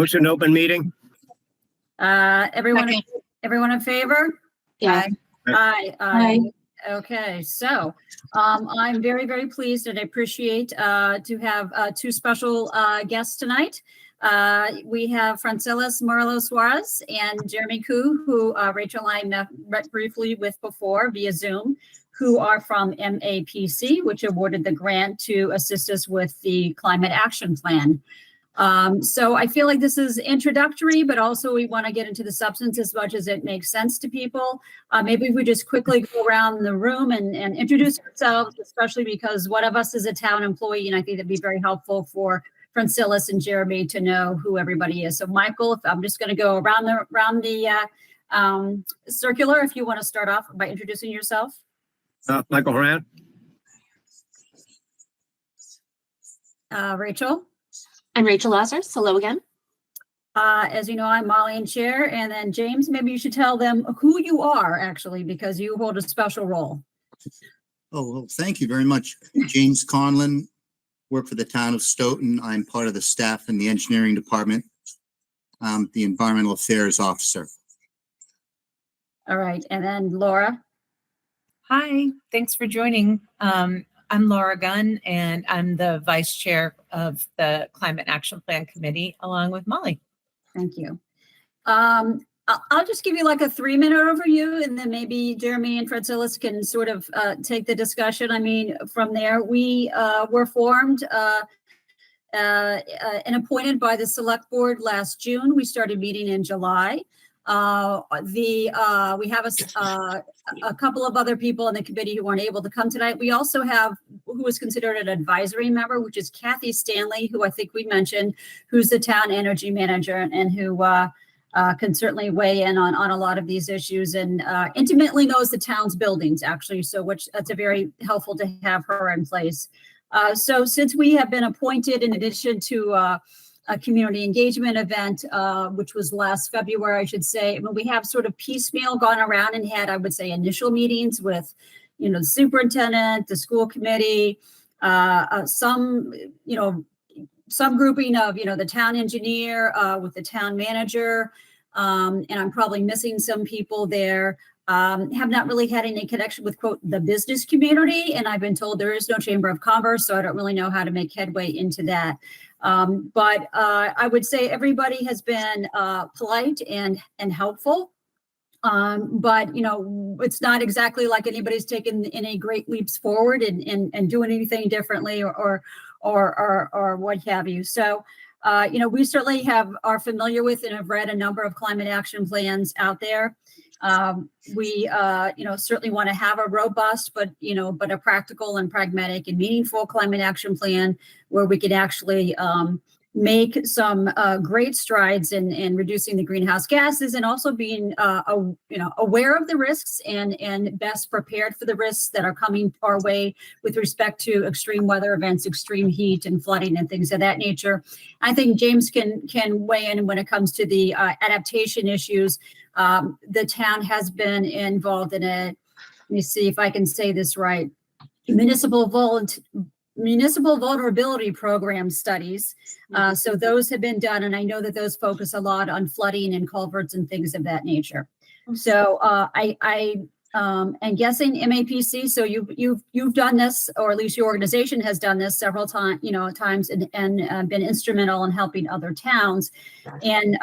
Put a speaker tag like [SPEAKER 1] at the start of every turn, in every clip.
[SPEAKER 1] Motion to open meeting?
[SPEAKER 2] Everyone in favor?
[SPEAKER 3] Yeah.
[SPEAKER 2] Aye. Okay, so I'm very, very pleased and I appreciate to have two special guests tonight. We have Francelis Morello Suarez and Jeremy Koo, who Rachel and I met briefly with before via Zoom, who are from MAPC, which awarded the grant to assist us with the climate action plan. So I feel like this is introductory, but also we want to get into the substance as much as it makes sense to people. Maybe if we just quickly go around the room and introduce ourselves, especially because one of us is a town employee, and I think that'd be very helpful for Francelis and Jeremy to know who everybody is. So Michael, if I'm just going to go around the circular, if you want to start off by introducing yourself.
[SPEAKER 1] Michael Horan.
[SPEAKER 2] Rachel.
[SPEAKER 3] I'm Rachel Lazarus. Hello again.
[SPEAKER 2] As you know, I'm Molly in chair. And then James, maybe you should tell them who you are actually, because you hold a special role.
[SPEAKER 4] Oh, well, thank you very much. James Conlon, work for the town of Stoughton. I'm part of the staff in the engineering department. I'm the environmental affairs officer.
[SPEAKER 2] All right. And then Laura.
[SPEAKER 5] Hi, thanks for joining. I'm Laura Gunn, and I'm the vice chair of the Climate Action Plan Committee, along with Molly.
[SPEAKER 2] Thank you. I'll just give you like a 3-minute overview, and then maybe Jeremy and Francelis can sort of take the discussion. I mean, from there, we were formed and appointed by the select board last June. We started meeting in July. We have a couple of other people in the committee who weren't able to come tonight. We also have who is considered an advisory member, which is Kathy Stanley, who I think we mentioned, who's the town energy manager and who can certainly weigh in on a lot of these issues and intimately knows the town's buildings, actually. So that's a very helpful to have her in place. So since we have been appointed, in addition to a community engagement event, which was last February, I should say. I mean, we have sort of piecemeal gone around and had, I would say, initial meetings with, the superintendent, the school committee, some grouping of, the town engineer with the town manager. And I'm probably missing some people there. Have not really had any connection with, quote, the business community. And I've been told there is no chamber of commerce, so I don't really know how to make headway into that. But I would say everybody has been polite and helpful. But, it's not exactly like anybody's taken any great leaps forward and doing anything differently or what have you. So, we certainly are familiar with and have read a number of climate action plans out there. We certainly want to have a robust, but a practical and pragmatic and meaningful climate action plan where we can actually make some great strides in reducing the greenhouse gases and also being aware of the risks and best prepared for the risks that are coming our way with respect to extreme weather events, extreme heat and flooding and things of that nature. I think James can weigh in when it comes to the adaptation issues. The town has been involved in let me see if I can say this right, municipal vulnerability program studies. So those have been done, and I know that those focus a lot on flooding and culverts and things of that nature. So I am guessing MAPC. So you've done this, or at least your organization has done this several times, and been instrumental in helping other towns. And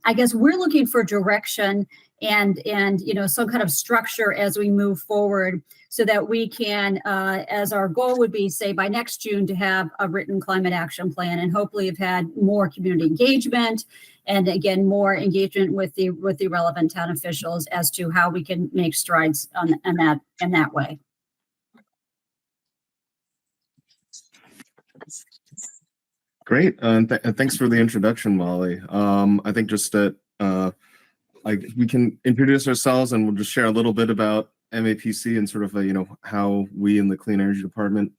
[SPEAKER 2] I guess we're looking for direction and some kind of structure as we move forward, so that we can, as our goal would be, say by next June, to have a written climate action plan, and hopefully have had more community engagement, and again more engagement with the relevant town officials as to how we can make strides in that way.
[SPEAKER 6] Great, and thanks for the introduction, Molly. I think just that we can introduce ourselves, and we'll just share a little bit about MAPC and sort of how we in the Clean Energy Department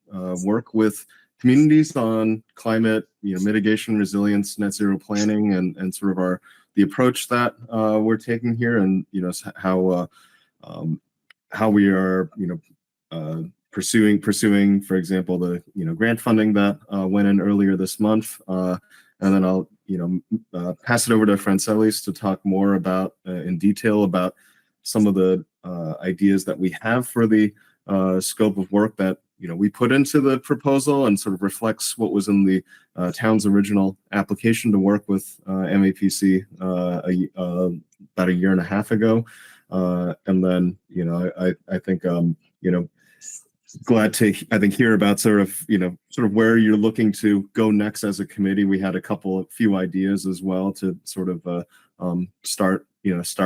[SPEAKER 6] work with communities on climate, mitigation, resilience, net zero planning, and sort of the approach that we're taking here, and how we are pursuing, for example, the grant funding that went in earlier this month, and then I'll pass it over to Francelis to talk more about in detail about some of the ideas that we have for the scope of work that we put into the proposal, and sort of reflects what was in the town's original application to work with MAPC about a year and a half ago. And then, I think, glad to, hear about sort of where you're looking to go next as a committee. We had a few ideas as well to sort of start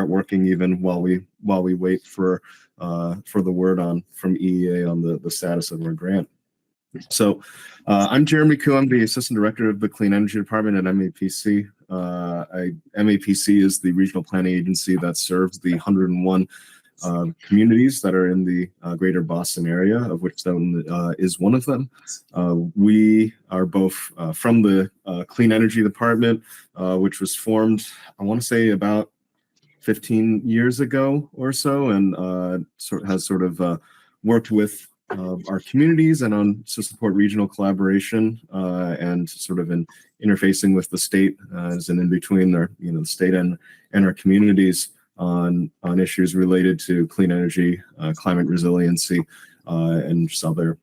[SPEAKER 6] working even while we wait for the word from EEA on the status of our grant. So I'm Jeremy Koo. I'm the Assistant Director of the Clean Energy Department at MAPC. MAPC is the regional planning agency that serves the 101 communities that are in the greater Boston area, of which Stoughton is one of them. We are both from the Clean Energy Department, which was formed, I want to say, about 15 years ago or so, and has worked with our communities and to support regional collaboration and sort of in interfacing with the state as an in-between, the state and our communities on issues related to clean energy, climate resiliency, and just other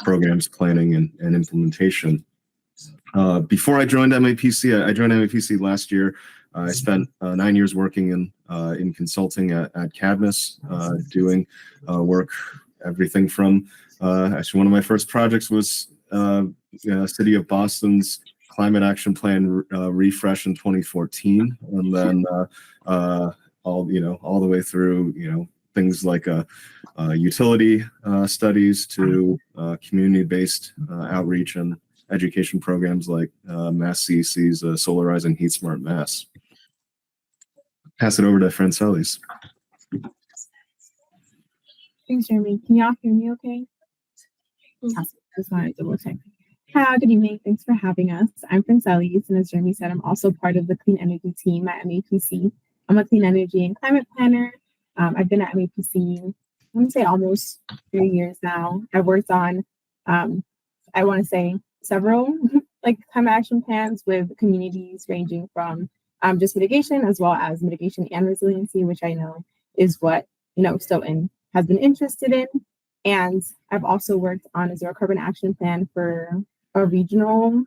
[SPEAKER 6] programs, planning and implementation. Before I joined MAPC, I joined MAPC last year. I spent 9 years working in consulting at Cadmus, doing work, everything from actually one of my first projects was City of Boston's Climate Action Plan refresh in 2014, and then all the way through things like utility studies to community-based outreach and education programs like Mass CEC's Solarizing Heat Smart Mass. Pass it over to Francelis.
[SPEAKER 7] Thanks, Jeremy. Can y'all hear me okay? Just wanted to double check. Hi, good evening. Thanks for having us. I'm Francelis, and as Jeremy said, I'm also part of the Clean Energy team at MAPC. I'm a clean energy and climate planner. I've been at MAPC, I want to say almost 3 years now. I've worked on, I want to say, several climate action plans with communities ranging from just mitigation as well as mitigation and resiliency, which I know is what Stoughton has been interested in. And I've also worked on a zero carbon action plan for a regional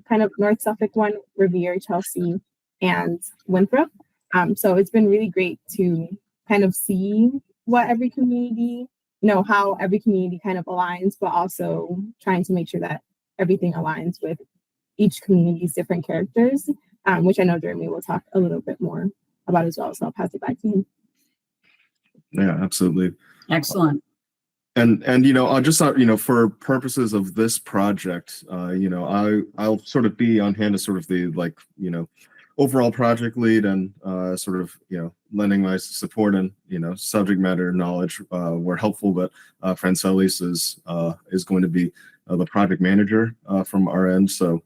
[SPEAKER 7] kind of North Suffolk one, Revere, Chelsea, and Winthrop. So it's been really great to kind of see what every community, how every community kind of aligns, but also trying to make sure that everything aligns with each community's different characters, which I know Jeremy will talk a little bit more about as well. So I'll pass it back to him.
[SPEAKER 6] Yeah, absolutely.
[SPEAKER 2] Excellent.
[SPEAKER 6] And just for purposes of this project, I'll sort of be on hand as sort of the overall project lead and sort of lending my support and subject matter knowledge where helpful. But Francelis is going to be the project manager from our end, so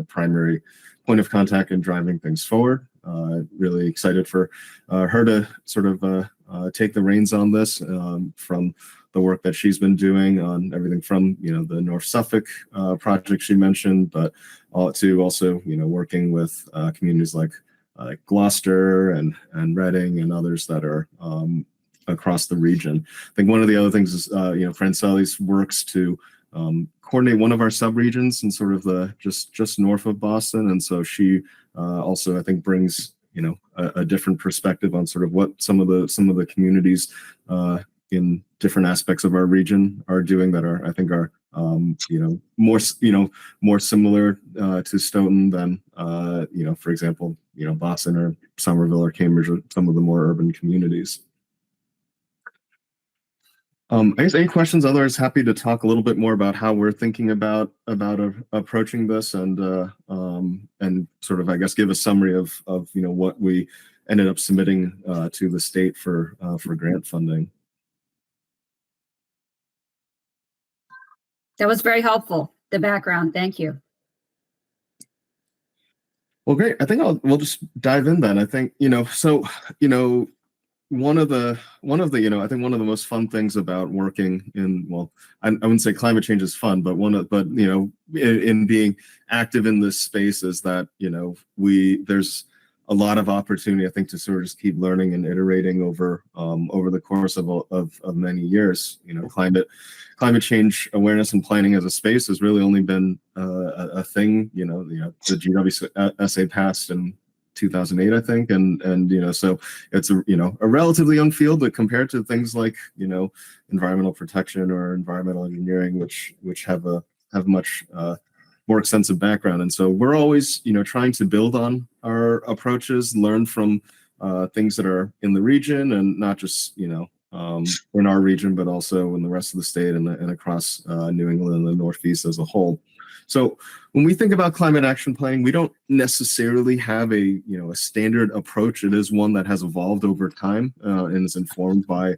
[SPEAKER 6] primary point of contact and driving things forward. Really excited for her to sort of take the reins on this from the work that she's been doing on everything from the North Suffolk project she mentioned, but to also working with communities like Gloucester and Reading and others that are across the region. I think one of the other things is Francelis works to coordinate one of our subregions in sort of the just north of Boston, and so she also I think brings a different perspective on sort of what some of the communities in different aspects of our region are doing that are I think are more similar to Stoughton than for example Boston or Somerville or Cambridge or some of the more urban communities. I guess any questions? Otherwise, happy to talk a little bit more about how we're thinking about approaching this and sort of I guess give a summary of what we ended up submitting to the state for grant funding.
[SPEAKER 2] That was very helpful, the background. Thank you.
[SPEAKER 6] Well, great. I think we'll just dive in then. I think, one of the I think one of the most fun things about working in, well, I wouldn't say climate change is fun, but in being active in this space is that there's a lot of opportunity, I think, to sort of just keep learning and iterating over the course of many years. Climate change awareness and planning as a space has really only been a thing. The GWSA passed in 2008, I think, and so it's a relatively young field, but compared to things like environmental protection or environmental engineering, which have much more extensive background. And so we're always trying to build on our approaches, learn from things that are in the region, and not just in our region, but also in the rest of the state and across New England and the Northeast as a whole. So when we think about climate action planning, we don't necessarily have a standard approach. It is one that has evolved over time and is informed by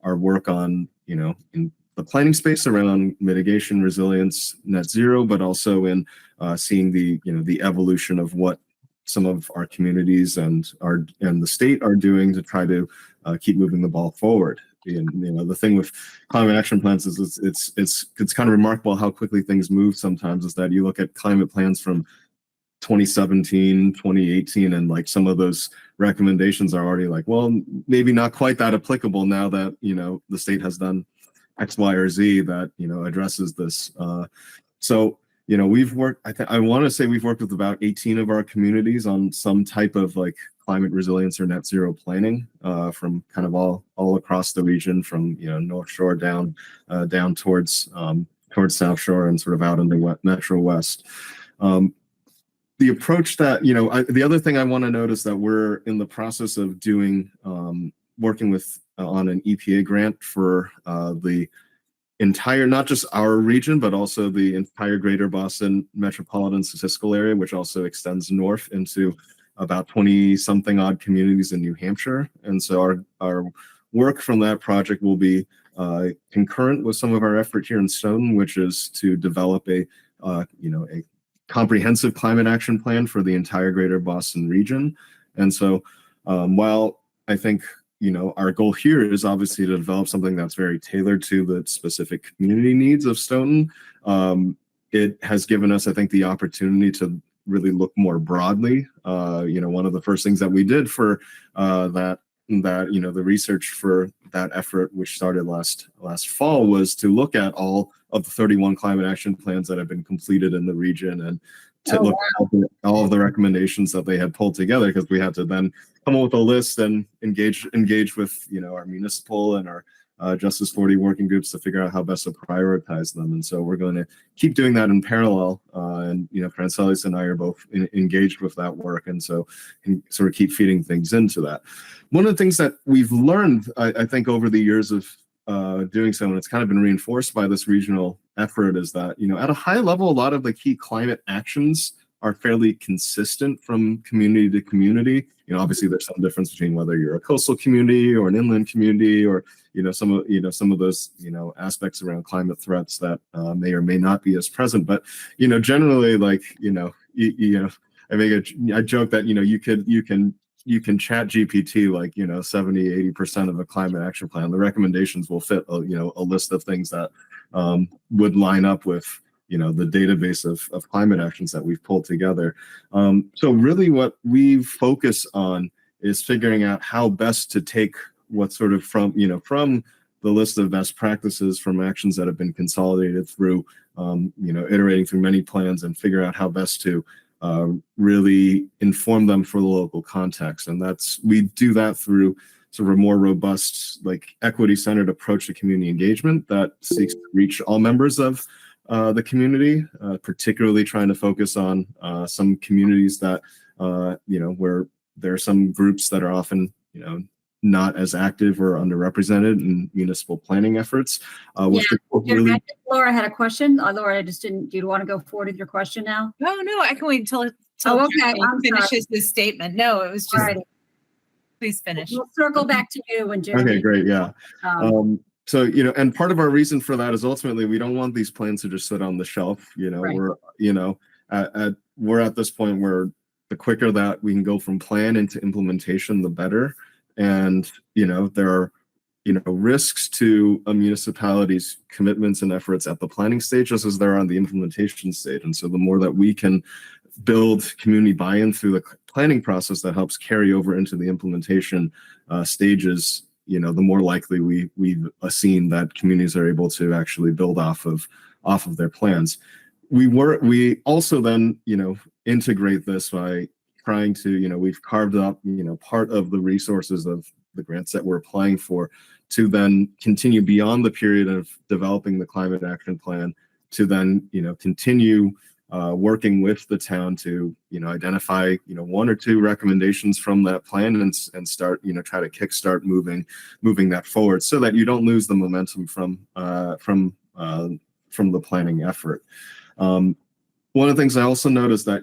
[SPEAKER 6] our work on in the planning space around mitigation, resilience, net zero, but also in seeing the evolution of what some of our communities and the state are doing to try to keep moving the ball forward. And the thing with climate action plans is it's kind of remarkable how quickly things move sometimes. Is that you look at climate plans from 2017, 2018, and like some of those recommendations are already like, well, maybe not quite that applicable now that the state has done X, Y, or Z that addresses this. So we've worked. I want to say we've worked with about 18 of our communities on some type of like climate resilience or net zero planning from kind of all across the region, from North Shore down towards South Shore and sort of out in the Metro West. The approach that the other thing I want to note is that we're in the process of doing working with on an EPA grant for the entire, not just our region, but also the entire Greater Boston Metropolitan Statistical Area, which also extends north into about 20 something odd communities in New Hampshire. And so our work from that project will be concurrent with some of our effort here in Stoughton, which is to develop a comprehensive climate action plan for the entire Greater Boston region. And so while I think our goal here is obviously to develop something that's very tailored to the specific community needs of Stoughton, it has given us, I think, the opportunity to really look more broadly. One of the first things that we did for the research for that effort, which started last fall, was to look at all of the 31 climate action plans that have been completed in the region and to look at all of the recommendations that they had pulled together, because we had to then come up with a list and engage with our municipal and our Justice 40 working groups to figure out how best to prioritize them. And so we're going to keep doing that in parallel. And Francelis and I are both engaged with that work, and so can sort of keep feeding things into that. One of the things that we've learned, I think, over the years of doing so, and it's kind of been reinforced by this regional effort, is that at a high level, a lot of the key climate actions are fairly consistent from community to community. Obviously there's some difference between whether you're a coastal community or an inland community, or some of those aspects around climate threats that may or may not be as present. But generally, like I joke that you can chat GPT like 70-80% of a climate action plan. The recommendations will fit a list of things that would line up with the database of climate actions that we've pulled together. So really what we've focused on is figuring out how best to take what sort of from the list of best practices from actions that have been consolidated through iterating through many plans, and figure out how best to really inform them for the local context. And we do that through sort of a more robust, like equity-centered approach to community engagement that seeks to reach all members of the community, particularly trying to focus on some communities that where there are some groups that are often not as active or underrepresented in municipal planning efforts.
[SPEAKER 2] Laura had a question. Laura, do you want to go forward with your question now?
[SPEAKER 5] No, I can wait until
[SPEAKER 2] okay.
[SPEAKER 5] finishes this statement. No, it was just.
[SPEAKER 2] Right.
[SPEAKER 5] Please finish.
[SPEAKER 2] We'll circle back to you when Jeremy.
[SPEAKER 6] Okay, great. Yeah. So, and part of our reason for that is ultimately we don't want these plans to just sit on the shelf.
[SPEAKER 2] Right.
[SPEAKER 6] We're at this point where the quicker that we can go from plan into implementation, the better. And, there are, risks to a municipality's commitments and efforts at the planning stage, just as there are on the implementation stage. And so the more that we can build community buy-in through the planning process that helps carry over into the implementation stages, the more likely we've seen that communities are able to actually build off of their plans. We also then, integrate this by trying to, we've carved up, part of the resources of the grants that we're applying for to then continue beyond the period of developing the climate action plan to then, continue working with the town to, identify, one or two recommendations from that plan and start, try to kickstart moving that forward so that you don't lose the momentum from the planning effort. One of the things I also noticed that,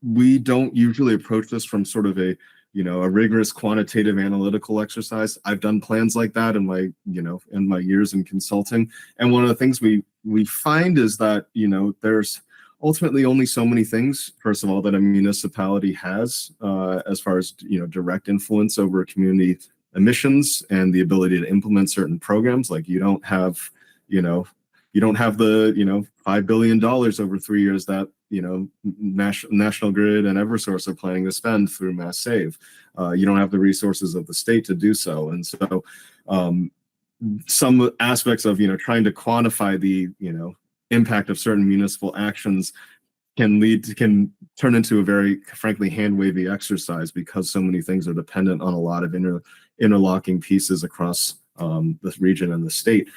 [SPEAKER 6] we don't usually approach this from sort of a rigorous quantitative analytical exercise. I've done plans like that in my years in consulting. And one of the things we find is that, there's ultimately only so many things, first of all, that a municipality has as far as, direct influence over community emissions and the ability to implement certain programs. Like you don't have the, $5 billion over 3 years that, National Grid and Eversource are planning to spend through Mass Save. You don't have the resources of the state to do so. And so some aspects of, trying to quantify the, impact of certain municipal actions can turn into a very, frankly, hand-wavy exercise because so many things are dependent on a lot of interlocking pieces across the region and the state.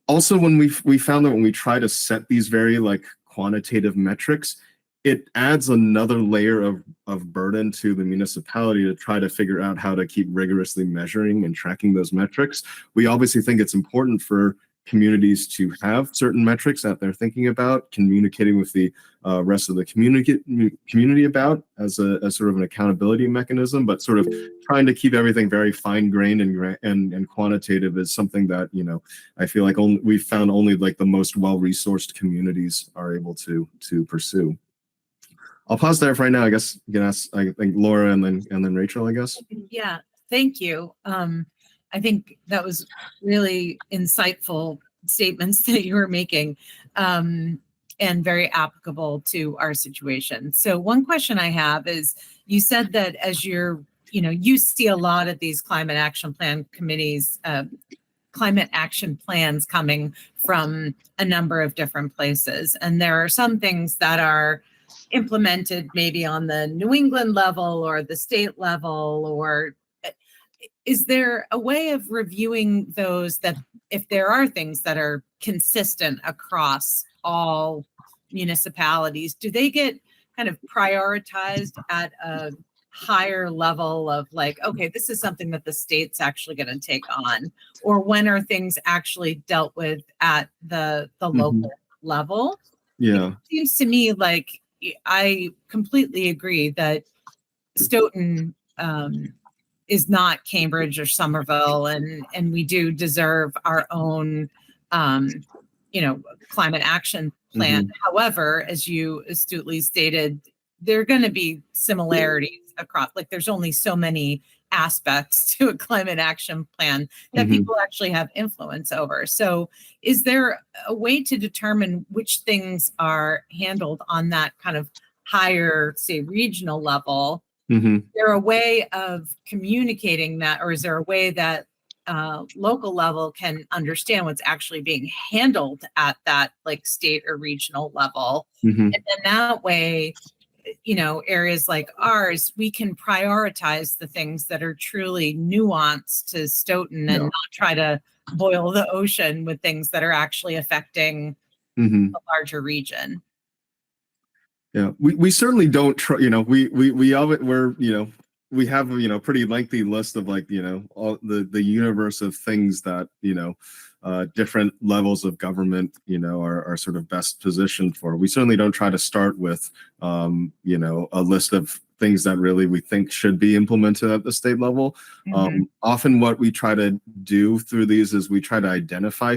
[SPEAKER 6] Also, when we found that when we try to set these very quantitative metrics, it adds another layer of burden to the municipality to try to figure out how to keep rigorously measuring and tracking those metrics. We obviously think it's important for communities to have certain metrics that they're thinking about, communicating with the rest of the community about as sort of an accountability mechanism, but sort of trying to keep everything very fine-grained and quantitative is something that, I feel like we've found only the most well-resourced communities are able to pursue. I'll pause there for right now. I guess you can ask, I think, Laura and then Rachel, I guess.
[SPEAKER 5] Yeah, thank you. I think that was really insightful statements that you were making and very applicable to our situation. So one question I have is, you said that as you see a lot of these climate action plan committees, climate action plans coming from a number of different places. And there are some things that are implemented maybe on the New England level or the state level, or is there a way of reviewing those that if there are things that are consistent across all municipalities, do they get kind of prioritized at a higher level of okay, this is something that the state's actually going to take on? Or when are things actually dealt with at the local level?
[SPEAKER 6] Yeah.
[SPEAKER 5] It seems to me like I completely agree that Stoughton is not Cambridge or Somerville, and we do deserve our own, climate action plan. However, as you astutely stated, there are going to be similarities across. There's only so many aspects to a climate action plan that people actually have influence over. So, is there a way to determine which things are handled on that kind of higher, say, regional level? Is there a way of communicating that, or is there a way that local level can understand what's actually being handled at that state or regional level? And then that way, areas like ours, we can prioritize the things that are truly nuanced to Stoughton and not try to boil the ocean with things that are actually affecting a larger region.
[SPEAKER 6] Yeah, we certainly don't try, we have a pretty lengthy list of all the universe of things that different levels of government are sort of best positioned for. We certainly don't try to start with a list of things that really we think should be implemented at the state level. Often what we try to do through these is we try to identify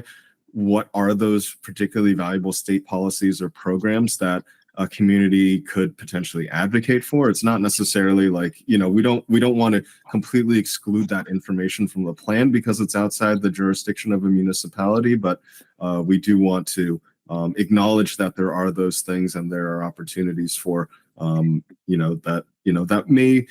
[SPEAKER 6] what are those particularly valuable state policies or programs that a community could potentially advocate for. It's not necessarily like, we don't want to completely exclude that information from the plan because it's outside the jurisdiction of a municipality, but we do want to acknowledge that there are those things and there are opportunities for that may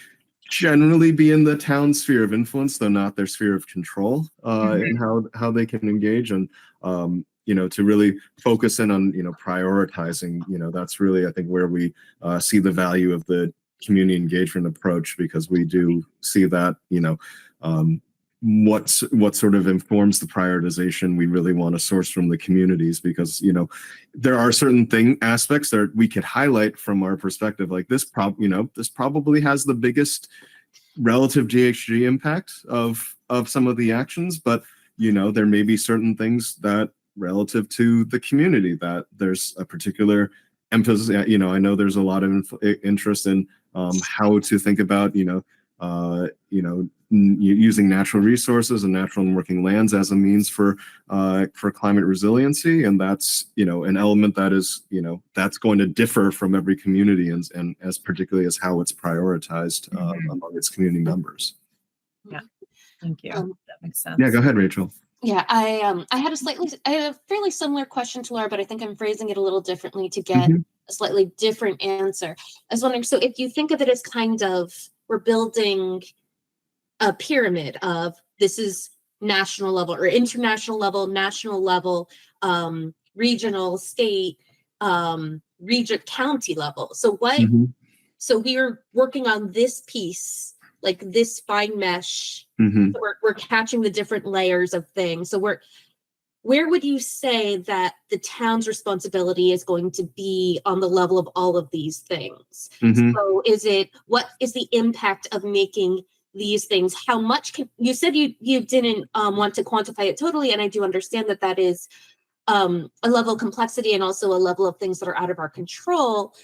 [SPEAKER 6] generally be in the town's sphere of influence, though not their sphere of control, in how they can engage, and to really focus in on prioritizing. That's really, I think, where we see the value of the community engagement approach, because we do see that what sort of informs the prioritization we really want to source from the communities, because there are certain aspects that we could highlight from our perspective, like this probably has the biggest relative GHG impact of some of the actions, but there may be certain things that relative to the community that there's a particular emphasis. I know there's a lot of interest in how to think about using natural resources and natural and working lands as a means for climate resiliency, and that's an element that is that's going to differ from every community, and as particularly as how it's prioritized among its community members.
[SPEAKER 5] Yeah, thank you. That makes sense.
[SPEAKER 6] Yeah, go ahead, Rachel.
[SPEAKER 3] Yeah, I had a fairly similar question to Laura, but I think I'm phrasing it a little differently to get a slightly different answer. I was wondering, so if you think of it as kind of, we're building a pyramid of, this is national level or international level, national level, regional, state, region, county level. So what? So we are working on this piece, like this fine mesh. So we're catching the different layers of things. So where would you say that the town's responsibility is going to be on the level of all of these things? So what is the impact of making these things? How much you said you didn't want to quantify it totally, and I do understand that is a level of complexity and also a level of things that are out of our control.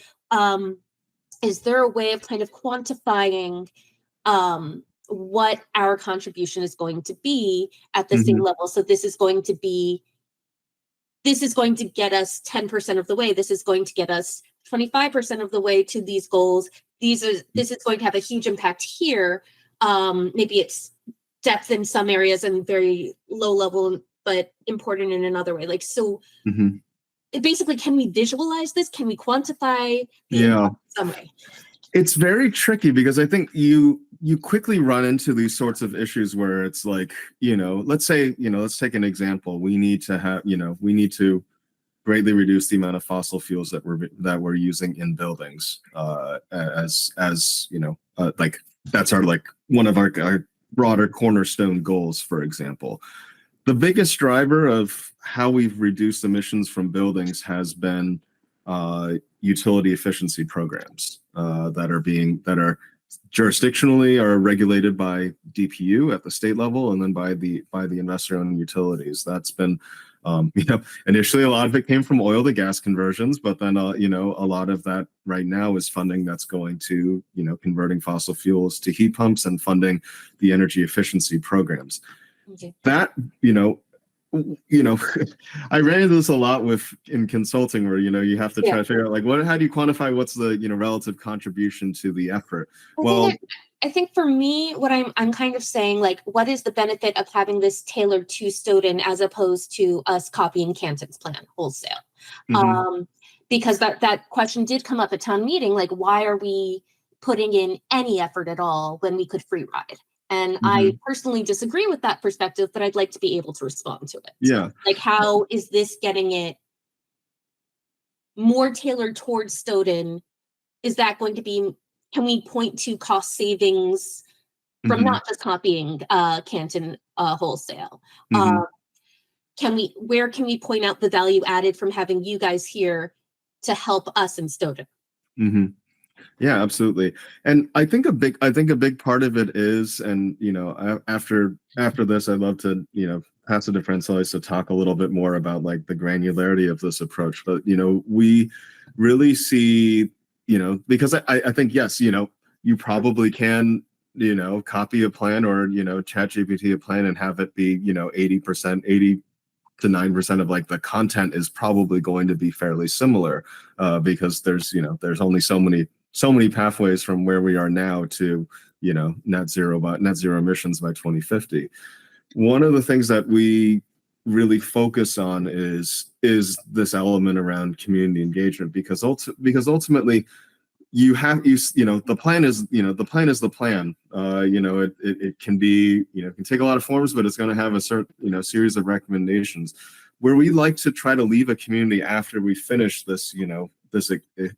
[SPEAKER 3] Is there a way of kind of quantifying what our contribution is going to be at the same level? So this is going to get us 10% of the way. This is going to get us 25% of the way to these goals. This is going to have a huge impact here. Maybe it's depth in some areas and very low level, but important in another way. Like, so basically, can we visualize this? Can we quantify the impact in some way?
[SPEAKER 6] It's very tricky, because I think you quickly run into these sorts of issues where it's like, let's say, let's take an example. We need to greatly reduce the amount of fossil fuels that we're using in buildings, like that's one of our broader cornerstone goals, for example. The biggest driver of how we've reduced emissions from buildings has been utility efficiency programs that are jurisdictionally are regulated by DPU at the state level, and then by the investor-owned utilities. That's been initially a lot of it came from oil to gas conversions, but then a lot of that right now is funding that's going to converting fossil fuels to heat pumps and funding the energy efficiency programs. That I ran into this a lot in consulting, where you have to try to figure out how do you quantify what's the relative contribution to the effort.
[SPEAKER 3] I think for me, what I'm kind of saying, like, what is the benefit of having this tailored to Stoughton as opposed to us copying Canton's plan wholesale? Because that question did come up at town meeting, like, why are we putting in any effort at all when we could free ride? And I personally disagree with that perspective, but I'd like to be able to respond to it.
[SPEAKER 6] Yeah.
[SPEAKER 3] Like, how is this getting it more tailored towards Stoughton? Is that going to be, can we point to cost savings from not just copying Canton wholesale? Where can we point out the value added from having you guys here to help us in Stoughton?
[SPEAKER 6] Yeah, absolutely. And I think a big part of it is, and after this, I'd love to pass it to Francois to talk a little bit more about like the granularity of this approach. But we really see because I think yes, you probably can copy a plan or ChatGPT a plan and have it be 80% to 9% of like the content is probably going to be fairly similar, because there's there's only so many pathways from where we are now to net zero emissions by 2050. One of the things that we really focus on is this element around community engagement, because ultimately the plan is the plan. It can be, can take a lot of forms, but it's going to have a certain series of recommendations where we like to try to leave a community after we finish this this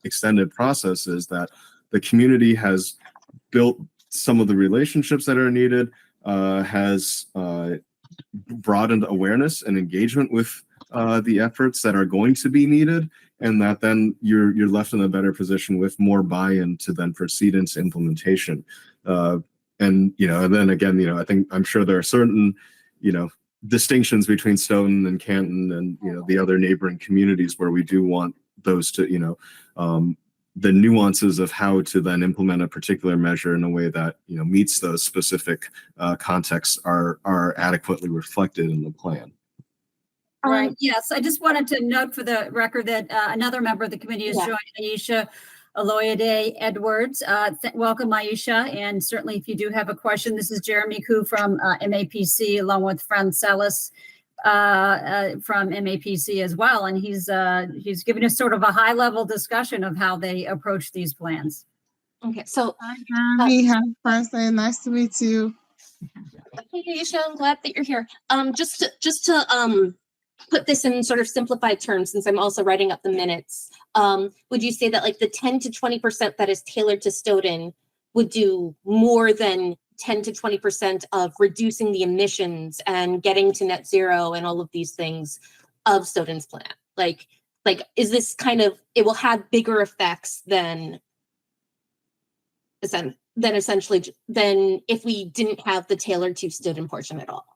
[SPEAKER 6] extended process, is that the community has built some of the relationships that are needed, has broadened awareness and engagement with the efforts that are going to be needed, and that then you're left in a better position with more buy-in to then proceed into implementation. And then again, I'm sure there are certain distinctions between Stoughton and Canton and the other neighboring communities where we do want those to the nuances of how to then implement a particular measure in a way that meets those specific contexts are adequately reflected in the plan.
[SPEAKER 2] Right. Yes, I just wanted to note for the record that another member of the committee is joined, Aisha Aloyede Edwards. Welcome, Aisha. And certainly if you do have a question, this is Jeremy Koo from MAPC, along with Francelis from MAPC as well. And he's giving us sort of a high level discussion of how they approach these plans.
[SPEAKER 3] Okay, so
[SPEAKER 8] hi, Jeremy. Hi, Francis. Nice to meet you.
[SPEAKER 3] okay, Aisha, I'm glad that you're here. Just to put this in sort of simplified terms, since I'm also writing up the minutes, would you say that like the 10 to 20% that is tailored to Stoughton would do more than 10 to 20% of reducing the emissions and getting to net zero and all of these things of Stoughton's plan? Like is this it will have bigger effects than essentially than if we didn't have the tailored to Stoughton portion at all?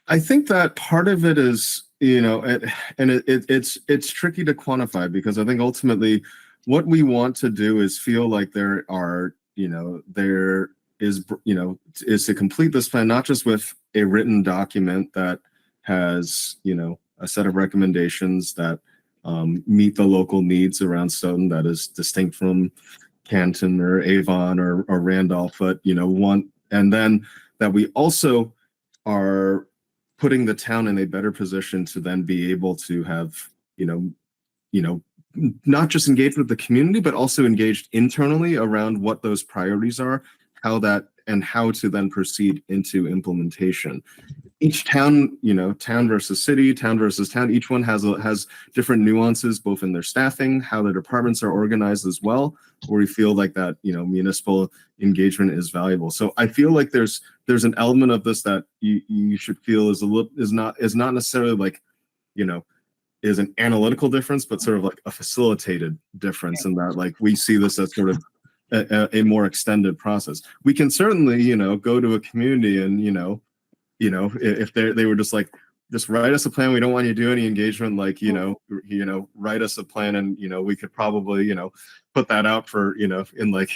[SPEAKER 6] I think that part of it is, it's tricky to quantify, because I think ultimately what we want to do is feel like there is to complete this plan, not just with a written document that has, a set of recommendations that meet the local needs around Stoughton that is distinct from Canton or Avon or Randolph, but, and then that we also are putting the town in a better position to then be able to have, not just engaged with the community, but also engaged internally around what those priorities are, how to then proceed into implementation. Each town, town versus city, town versus town, each one has different nuances, both in their staffing, how their departments are organized as well, where we feel like that, municipal engagement is valuable. So I feel like there's an element of this that you should feel is not necessarily like, is an analytical difference, but sort of like a facilitated difference, in that like we see this as sort of a more extended process. We can certainly, go to a community and, if they were just like, just write us a plan. We don't want you to do any engagement. Like, write us a plan, and, we could probably, put that out for, in like,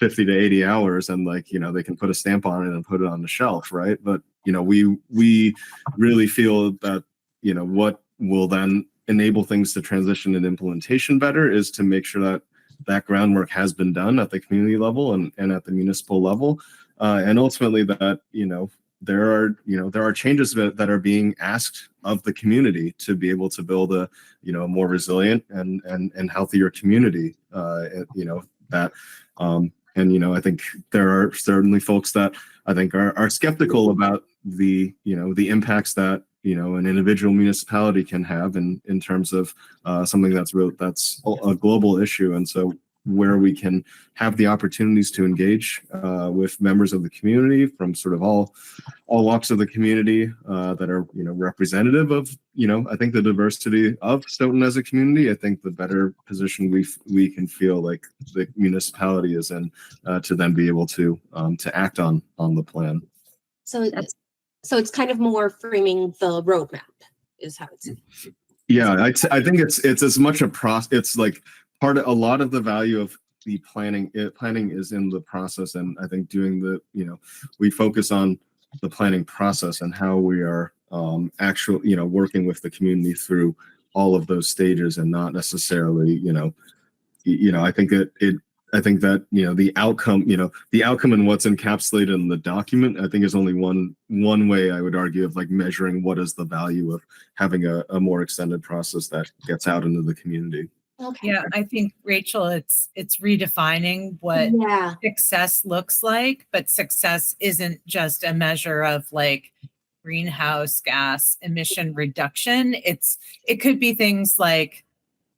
[SPEAKER 6] 50 to 80 hours, and like, they can put a stamp on it and put it on the shelf. Right. But, we really feel that, what will then enable things to transition and implementation better is to make sure that that groundwork has been done at the community level and at the municipal level. And ultimately that, there are changes that are being asked of the community to be able to build a, more resilient and healthier community. I think there are certainly folks that I think are skeptical about the impacts that, an individual municipality can have in terms of something that's a global issue. And so where we can have the opportunities to engage with members of the community from sort of all walks of the community that are, representative of, I think the diversity of Stoughton as a community, I think the better position we can feel like the municipality is in to then be able to act on the plan.
[SPEAKER 3] So it's kind of more framing the roadmap is how it's.
[SPEAKER 6] Yeah, I think it's as much a process. It's like a lot of the value of the planning is in the process. And I think we focus on the planning process and how we are actual, working with the community through all of those stages and not necessarily, I think I think that, the outcome and what's encapsulated in the document, I think is only one way I would argue of like measuring what is the value of having a more extended process that gets out into the community.
[SPEAKER 3] Okay.
[SPEAKER 5] Yeah, I think Rachel, it's redefining what
[SPEAKER 3] Yeah.
[SPEAKER 5] success looks like, but success isn't just a measure of like greenhouse gas emission reduction. It could be things like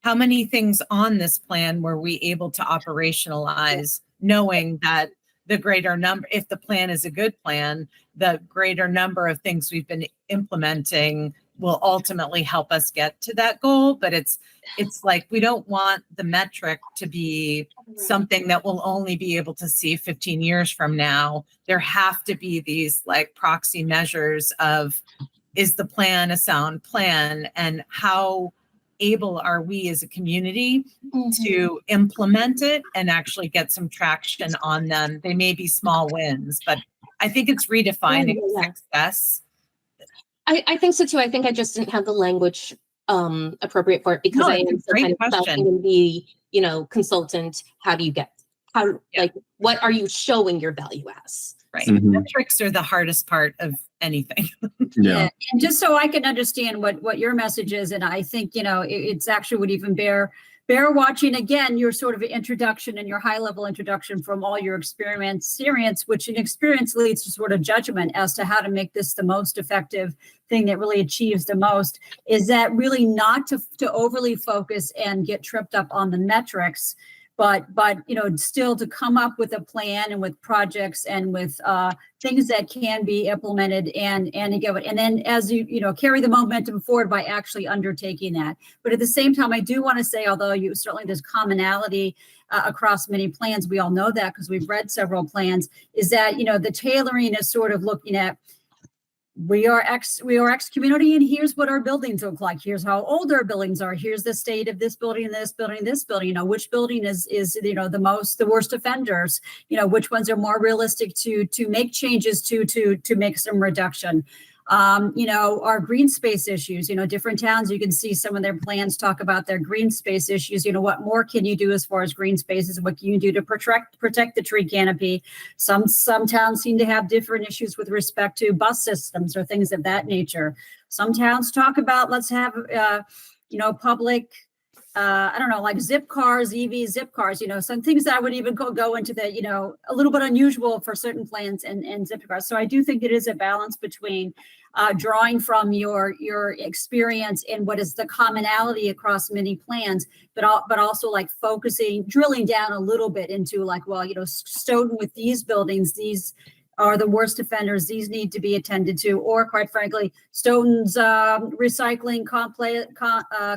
[SPEAKER 5] how many things on this plan were we able to operationalize, knowing that the greater number, if the plan is a good plan, the greater number of things we've been implementing will ultimately help us get to that goal. But it's like, we don't want the metric to be something that we'll only be able to see 15 years from now. There have to be these like proxy measures of, is the plan a sound plan, and how able are we as a community to implement it and actually get some traction on them. They may be small wins, but I think it's redefining success.
[SPEAKER 3] I think so too. I think I just didn't have the language appropriate for it because
[SPEAKER 5] No,
[SPEAKER 3] I
[SPEAKER 5] it's a
[SPEAKER 3] am still
[SPEAKER 5] great
[SPEAKER 3] kind of
[SPEAKER 5] question.
[SPEAKER 3] stuck in the, consultant. How do you get, what are you showing your value as?
[SPEAKER 5] Right.
[SPEAKER 6] Mhm.
[SPEAKER 5] Metrics are the hardest part of anything.
[SPEAKER 6] Yeah.
[SPEAKER 2] And just so I can understand what your message is, and I think, it's actually would even bear watching again your sort of introduction and your high level introduction from all your experience, which in experience leads to sort of judgment as to how to make this the most effective thing that really achieves the most, is that really not to overly focus and get tripped up on the metrics, but still to come up with a plan and with projects and with things that can be implemented and then as you carry the momentum forward by actually undertaking that. But at the same time, I do want to say, although certainly there's commonality across many plans, we all know that because we've read several plans, is that the tailoring is sort of looking at, we are X community, and here's what our buildings look like. Here's how old our buildings are. Here's the state of this building, this building, this building. Which building is the worst offenders. Which ones are more realistic to make changes to make some reduction. Our green space issues. Different towns, you can see some of their plans talk about their green space issues. What more can you do as far as green spaces? What can you do to protect the tree canopy? Some towns seem to have different issues with respect to bus systems or things of that nature. Some towns talk about, let's have public like zip cars, EV zip cars, some things that would even go into the, a little bit unusual for certain plans and zip cars. So I do think it is a balance between drawing from your experience and what is the commonality across many plans, but also like drilling down a little bit into like, well, Stoughton with these buildings, these are the worst offenders. These need to be attended to, or quite frankly, Stoughton's recycling,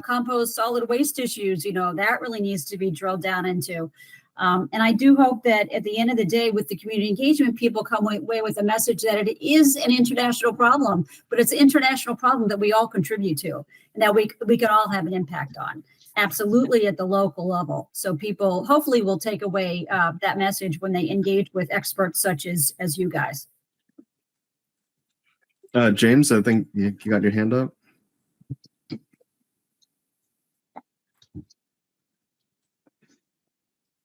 [SPEAKER 2] compost, solid waste issues. That really needs to be drilled down into. And I do hope that at the end of the day, with the community engagement, people come away with a message that it is an international problem, but it's an international problem that we all contribute to, and that we can all have an impact on. Absolutely at the local level. So people hopefully will take away that message when they engage with experts such as you guys.
[SPEAKER 6] James, I think you got your hand up.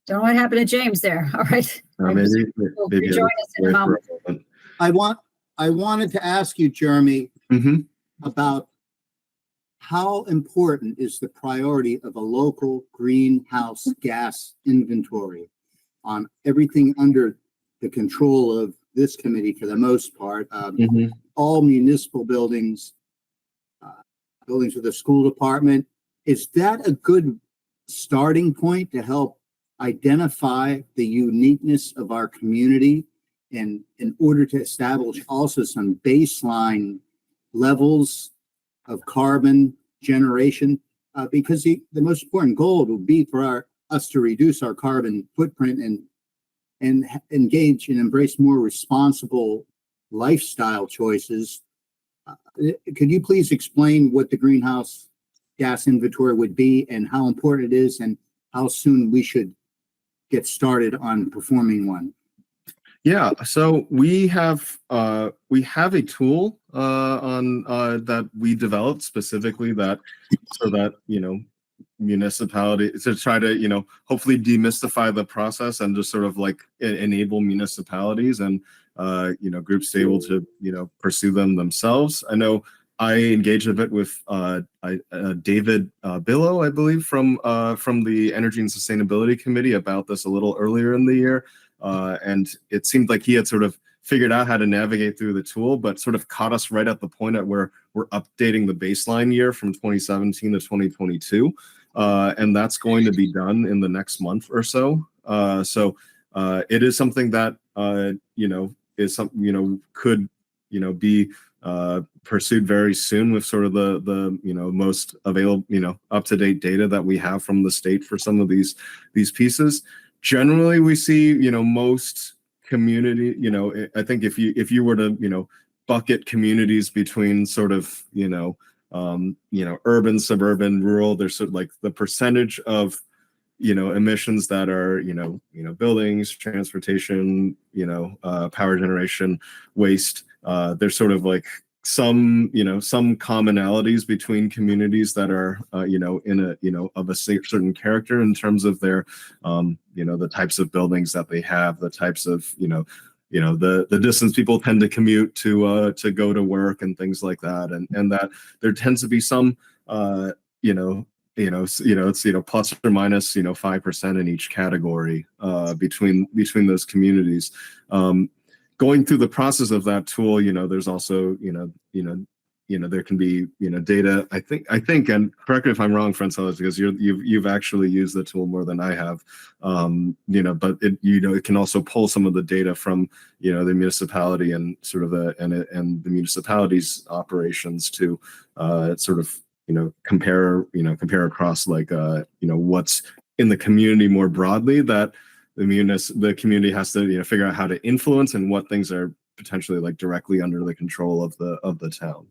[SPEAKER 2] Don't know what happened to James there. All right.
[SPEAKER 6] Maybe
[SPEAKER 2] Rejoin us in a moment.
[SPEAKER 4] I wanted to ask you, Jeremy, about how important is the priority of a local greenhouse gas inventory on everything under the control of this committee for the most part, all municipal buildings, buildings with the school department. Is that a good starting point to help identify the uniqueness of our community and in order to establish also some baseline levels of carbon generation, because the most important goal would be for us to reduce our carbon footprint and engage and embrace more responsible lifestyle choices. Could you please explain what the greenhouse gas inventory would be and how important it is and how soon we should get started on performing one?
[SPEAKER 6] Yeah, so we have a tool on that we developed specifically that so that municipality to try to hopefully demystify the process and just sort of like enable municipalities and groups to be able to pursue them themselves. I know I engaged a bit with David Billow, I believe, from the Energy and Sustainability Committee about this a little earlier in the year. And it seemed like he had sort of figured out how to navigate through the tool, but sort of caught us right at the point at where we're updating the baseline year from 2017 to 2022. And that's going to be done in the next month or so. So it is something that, is something, could, be pursued very soon with sort of the most available, up-to-date data that we have from the state for some of these pieces. Generally, we see, most community, I think if you were to, bucket communities between sort of, urban, suburban, rural, there's sort of like the percentage of, emissions that are, buildings, transportation, power generation, waste. There's sort of like some commonalities between communities that are in a of a certain character in terms of their the types of buildings that they have, the types of the distance people tend to commute to go to work and things like that, and that there tends to be some it's plus or minus 5% in each category between those communities. Going through the process of that tool, there's also there can be data. I think, and correct me if I'm wrong, Francelis, because you've actually used the tool more than I have. But it can also pull some of the data from the municipality and sort of the municipality's operations to sort of compare across like what's in the community more broadly that the community has to figure out how to influence and what things are potentially like directly under the control of the town.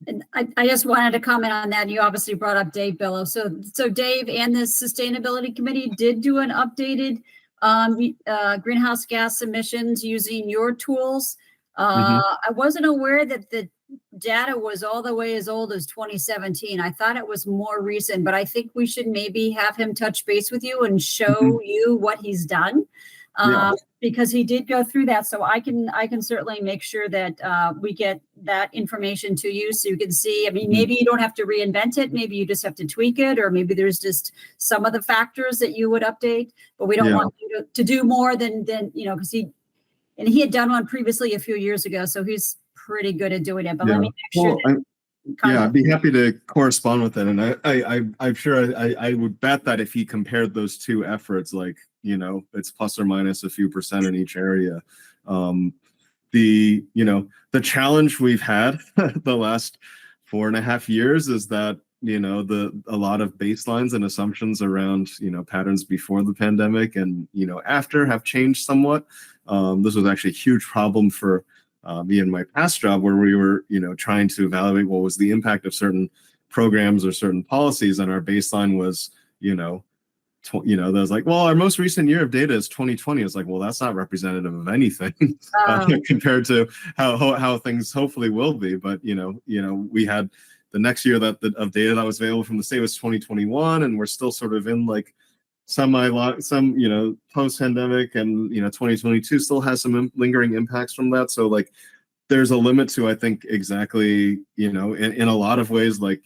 [SPEAKER 2] And I just wanted to comment on that. You obviously brought up Dave Billow. So Dave and the Sustainability Committee did do an updated greenhouse gas emissions using your tools. I wasn't aware that the data was all the way as old as 2017. I thought it was more recent, but I think we should maybe have him touch base with you and show you what he's done. Because he did go through that. So I can certainly make sure that we get that information to you so you can see. I mean, maybe you don't have to reinvent it. Maybe you just have to tweak it, or maybe there's just some of the factors that you would update, but we don't want you to do more than because he had done one previously a few years ago. So he's pretty good at doing it, but let me make sure.
[SPEAKER 6] I'd be happy to correspond with it. And I'm sure I would bet that if he compared those two efforts, like, it's plus or minus a few percent in each area. The challenge we've had the last 4.5 years is that, a lot of baselines and assumptions around, patterns before the pandemic and, after have changed somewhat. This was actually a huge problem for me in my past job where we were, trying to evaluate what was the impact of certain programs or certain policies. And our baseline was, that was like, well, our most recent year of data is 2020. It's like, well, that's not representative of anything compared to how things hopefully will be. But, we had the next year of data that was available from the state was 2021. And we're still sort of in like some post-pandemic, and 2022 still has some lingering impacts from that. So like there's a limit to, I think, exactly, in a lot of ways, like,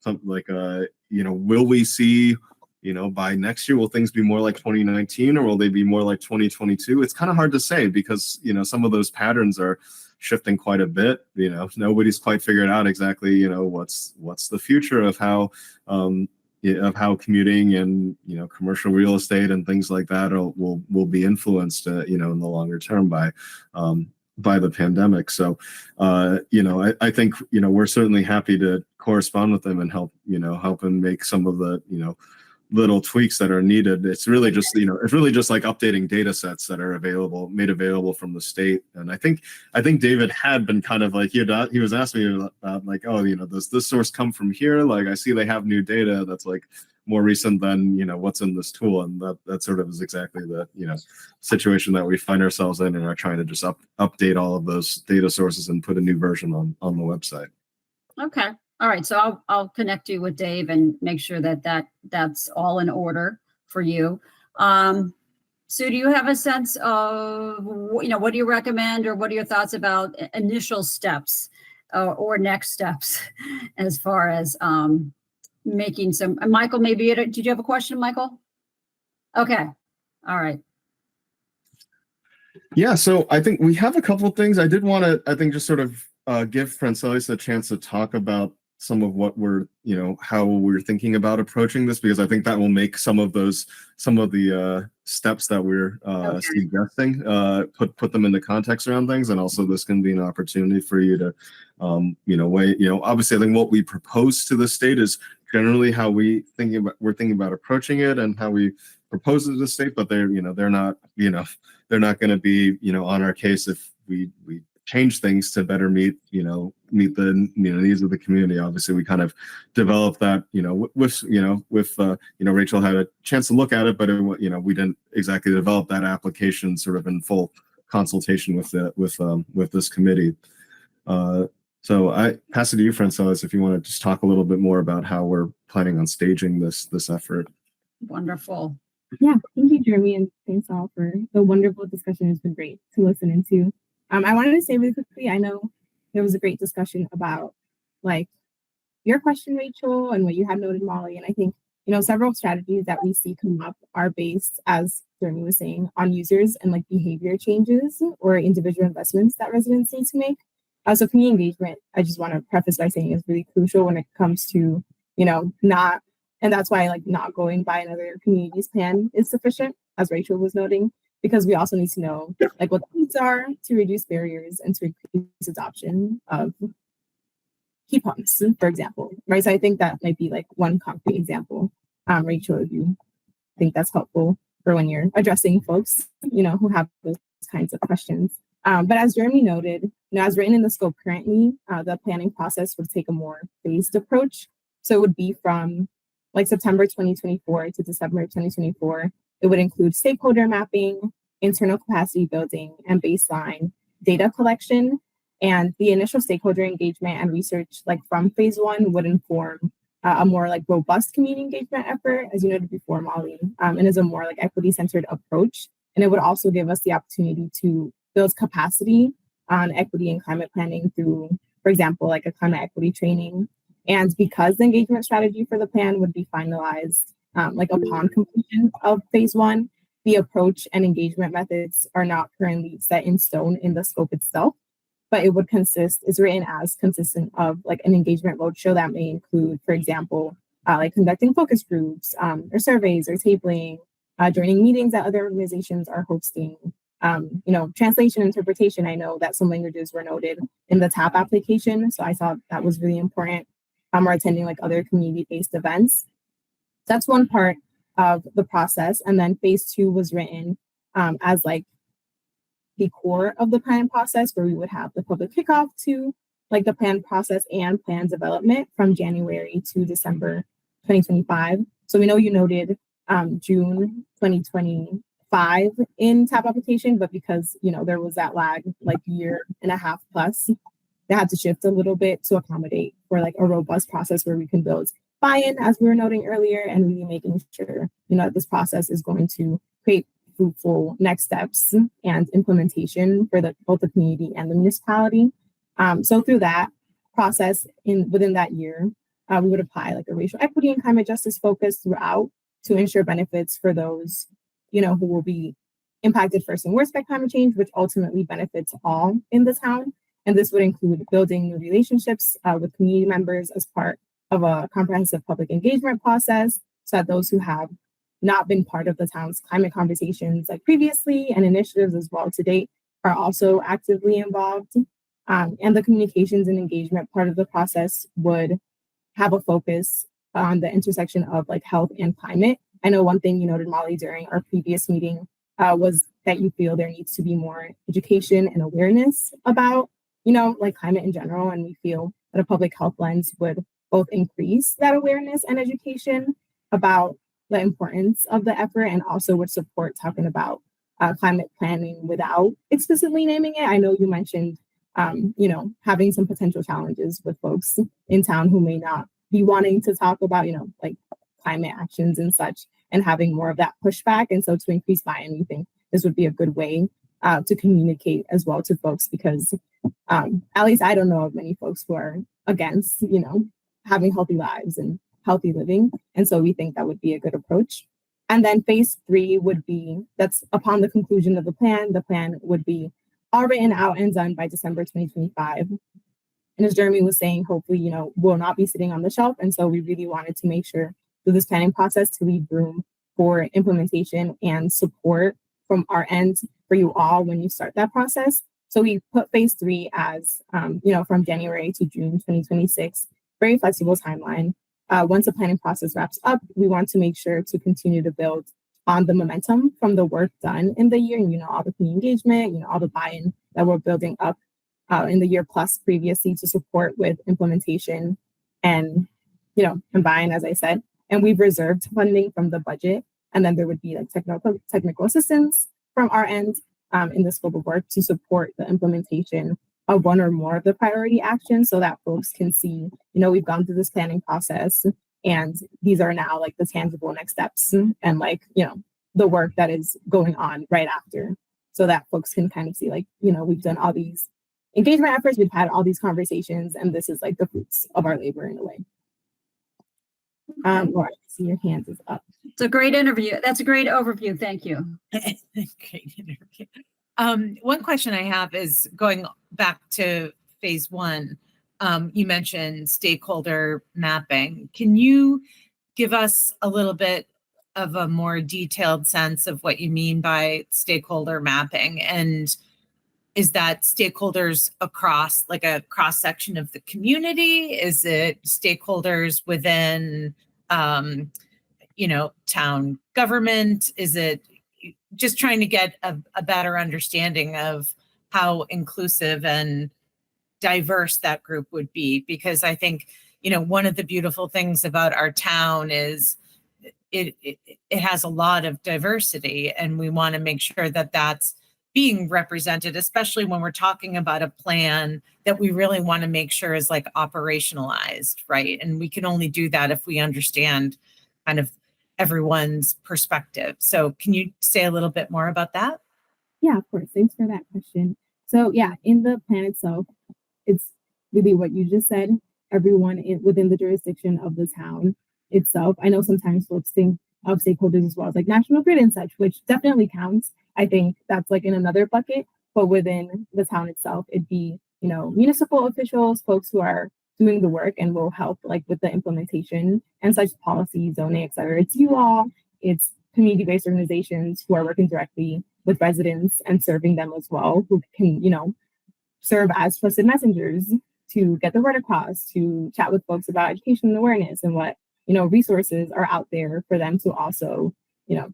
[SPEAKER 6] something like will we see, by next year, will things be more like 2019 or will they be more like 2022? It's kind of hard to say because some of those patterns are shifting quite a bit. Nobody's quite figured out exactly what's the future of how commuting and commercial real estate and things like that will be influenced in the longer term by the pandemic. So I think we're certainly happy to correspond with them and help him make some of the little tweaks that are needed. It's really just like updating data sets that are made available from the state. And I think David had been kind of like, he was asking me about like, oh, does this source come from here? Like, I see they have new data that's like more recent than, what's in this tool. And that sort of is exactly the, situation that we find ourselves in, and are trying to just update all of those data sources and put a new version on the website.
[SPEAKER 2] Okay. All right. So I'll connect you with Dave and make sure that's all in order for you. Sue, do you have a sense of, what do you recommend, or what are your thoughts about initial steps or next steps as far as making some, Michael, maybe, did you have a question, Michael? Okay. All right.
[SPEAKER 6] Yeah, so I think we have a couple of things. I did want to, I think, just sort of give Francelis a chance to talk about some of what we're, how we're thinking about approaching this, because I think that will make some of the steps that we're suggesting, put them into context around things. And also this can be an opportunity for you to, obviously I think what we propose to the state is generally how we're thinking about approaching it and how we propose it to the state, but they're not going to be, on our case if we change things to better meet the needs of the community. Obviously, we kind of developed that, with Rachel had a chance to look at it, but we didn't exactly develop that application sort of in full consultation with this committee. So I pass it to you, Francelis, if you want to just talk a little bit more about how we're planning on staging this effort.
[SPEAKER 2] Wonderful.
[SPEAKER 7] Yeah, thank you, Jeremy, and thanks all for the wonderful discussion. It's been great to listen into. I wanted to say really quickly, I know there was a great discussion about your question, Rachel, and what you had noted, Molly. And I think, several strategies that we see come up are based, as Jeremy was saying, on users and behavior changes or individual investments that residents need to make. So community engagement, I just want to preface by saying, is really crucial when it comes to, not, and that's why not going by another community's plan is sufficient, as Rachel was noting, because we also need to know what the needs are to reduce barriers and to increase adoption of heat pumps, for example, right? So I think that might be one concrete example. Rachel, if you think that's helpful for when you're addressing folks, who have those kinds of questions. But as Jeremy noted, as written in the scope currently, the planning process would take a more phased approach. So it would be from September 2024 to December 2024. It would include stakeholder mapping, internal capacity building, and baseline data collection. And the initial stakeholder engagement and research from phase one would inform a more robust community engagement effort, as you noted before, Molly, and is a more equity-centered approach. And it would also give us the opportunity to build capacity on equity and climate planning through, for example, a climate equity training. And because the engagement strategy for the plan would be finalized upon completion of phase one, the approach and engagement methods are not currently set in stone in the scope itself, but it would is written as consistent of an engagement roadshow that may include, for example, conducting focus groups or surveys or tabling, joining meetings that other organizations are hosting, translation, interpretation. I know that some languages were noted in the TAP application, so I thought that was really important. Or attending other community-based events. That's one part of the process. And then phase two was written as the core of the plan process, where we would have the public kickoff to the plan process and plan development from January to December 2025. So we know you noted June 2025 in TAP application, but because there was that lag year and a half plus, they had to shift a little bit to accommodate for a robust process where we can build buy-in, as we were noting earlier, and really making sure that this process is going to create fruitful next steps and implementation for both the community and the municipality. So through that process, within that year, we would apply a racial equity and climate justice focus throughout to ensure benefits for those who will be impacted first and worst by climate change, which ultimately benefits all in the town. And this would include building new relationships with community members as part of a comprehensive public engagement process, so that those who have not been part of the town's climate conversations previously and initiatives as well to date are also actively involved. And the communications and engagement part of the process would have a focus on the intersection of health and climate. I know one thing you noted, Molly, during our previous meeting was that you feel there needs to be more education and awareness about climate in general. And we feel that a public health lens would both increase that awareness and education, about the importance of the effort and also would support talking about climate planning without explicitly naming it. I know you mentioned, having some potential challenges with folks in town who may not be wanting to talk about, like climate actions and such, and having more of that pushback. And so to increase buy-in, we think this would be a good way to communicate as well to folks, because at least I don't know of many folks who are against, having healthy lives and healthy living. And so we think that would be a good approach. And then phase 3 would be, that's upon the conclusion of the plan. The plan would be all written out and done by December 2025. And as Jeremy was saying, hopefully, will not be sitting on the shelf. And so we really wanted to make sure through this planning process to leave room for implementation and support from our end for you all when you start that process. So we put phase 3 as, from January to June 2026, very flexible timeline. Once the planning process wraps up, we want to make sure to continue to build on the momentum from the work done in the year, and, all the community engagement, all the buy-in that we're building up in the year plus previously to support with implementation and, and buy-in, as I said. And we've reserved funding from the budget. And then there would be like technical assistance from our end in the scope of work to support the implementation of one or more of the priority actions, so that folks can see, we've gone through this planning process and these are now like the tangible next steps and like, the work that is going on right after, so that folks can kind of see like, we've done all these engagement efforts, we've had all these conversations, and this is like the fruits of our labor in a way. Laura, I see your hand is up.
[SPEAKER 2] It's a great interview. That's a great overview. Thank you.
[SPEAKER 5] Great interview. One question I have is going back to phase 1. You mentioned stakeholder mapping. Can you give us a little bit of a more detailed sense of what you mean by stakeholder mapping? And is that stakeholders across like a cross section of the community? Is it stakeholders within, town government? Is it just trying to get a better understanding of how inclusive and diverse that group would be? Because I think, one of the beautiful things about our town is it has a lot of diversity, and we want to make sure that that's being represented, especially when we're talking about a plan that we really want to make sure is like operationalized, right? And we can only do that if we understand kind of everyone's perspective. So can you say a little bit more about that?
[SPEAKER 7] Yeah, of course. Thanks for that question. So yeah, in the plan itself, it's really what you just said, everyone within the jurisdiction of the town itself. I know sometimes folks think of stakeholders as well as like National Grid and such, which definitely counts. I think that's like in another bucket, but within the town itself, it'd be, municipal officials, folks who are doing the work and will help like with the implementation and such policy, zoning, et cetera. It's you all, it's community-based organizations who are working directly with residents and serving them as well, who can, serve as trusted messengers to get the word across, to chat with folks about education and awareness and what, resources are out there for them to also,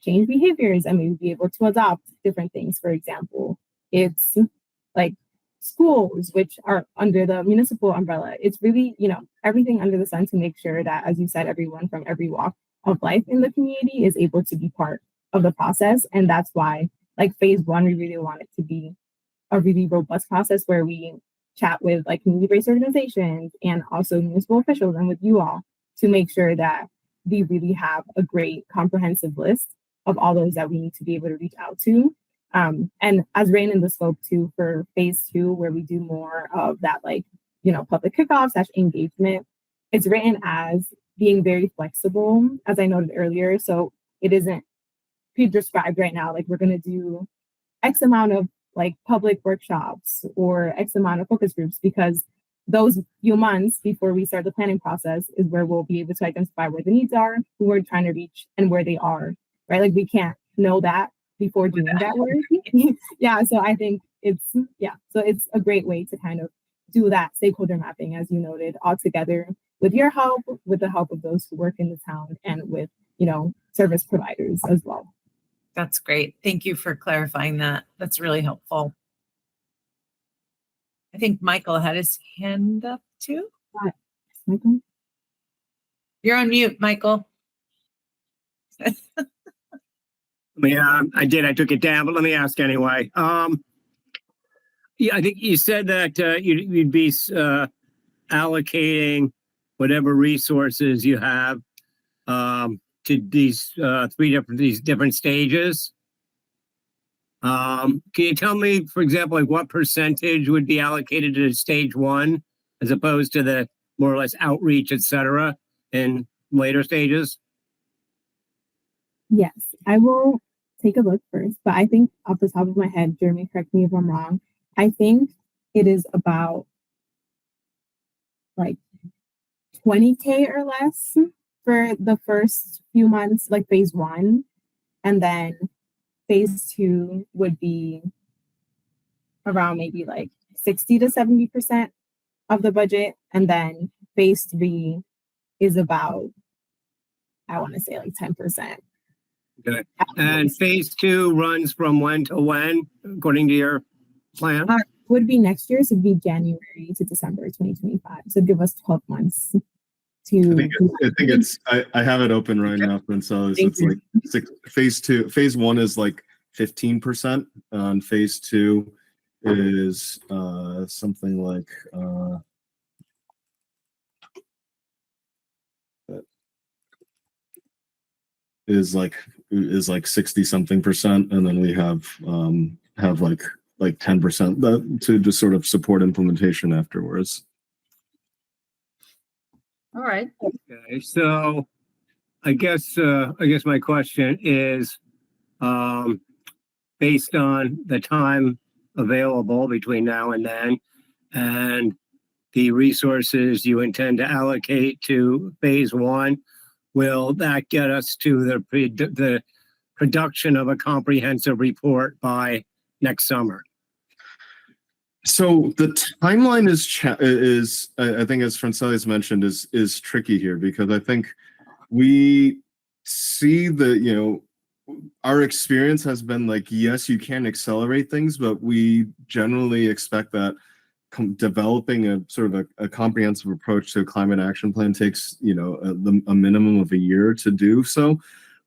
[SPEAKER 7] change behaviors and maybe be able to adopt different things. For example, it's like schools, which are under the municipal umbrella. It's really, everything under the sun to make sure that, as you said, everyone from every walk of life in the community is able to be part of the process. And that's why, like phase 1, we really want it to be a really robust process where we chat with like community-based organizations and also municipal officials and with you all to make sure that we really have a great comprehensive list of all those that we need to be able to reach out to. And as written in the scope too for phase 2, where we do more of that, like, public kickoff / engagement, it's written as being very flexible, as I noted earlier. So it isn't pre-described right now, like we're going to do X amount of like public workshops or X amount of focus groups, because those few months before we start the planning process is where we'll be able to identify where the needs are, who we're trying to reach, and where they are, right? Like we can't know that before doing that work. Yeah, so I think it's a great way to kind of do that stakeholder mapping, as you noted, all together with your help, with the help of those who work in the town, and with, service providers as well.
[SPEAKER 5] That's great. Thank you for clarifying that. That's really helpful. I think Michael had his hand up too.
[SPEAKER 7] Michael?
[SPEAKER 5] You're on mute, Michael.
[SPEAKER 1] I did. I took it down, but let me ask anyway. Yeah, I think you said that you'd be allocating whatever resources you have to these these different stages. Can you tell me, for example, like what percentage would be allocated to stage one as opposed to the more or less outreach, etc., in later stages?
[SPEAKER 7] Yes, I will take a look first, but I think off the top of my head, Jeremy, correct me if I'm wrong. I think it is about like 20K or less for the first few months, like phase one. And then phase two would be around maybe like 60 to 70% of the budget. And then phase three is about, I want to say like 10%.
[SPEAKER 1] Okay. And phase two runs from when to when, according to your plan?
[SPEAKER 7] Would be next year, so it'd be January to December 2025. So give us 12 months to.
[SPEAKER 6] I have it open right now, Francelis. It's like phase one is like 15%, and phase two is something like is like 60 something percent, and then we have like 10% to just sort of support implementation afterwards.
[SPEAKER 2] All right.
[SPEAKER 1] Okay, so I guess my question is, based on the time available between now and then, and the resources you intend to allocate to phase one, will that get us to the production of a comprehensive report by next summer?
[SPEAKER 6] So the timeline is I think, as Francelis mentioned, is tricky here, because I think we see our experience has been like, yes, you can accelerate things, but we generally expect that developing a sort of a comprehensive approach to a climate action plan takes a minimum of a year to do so.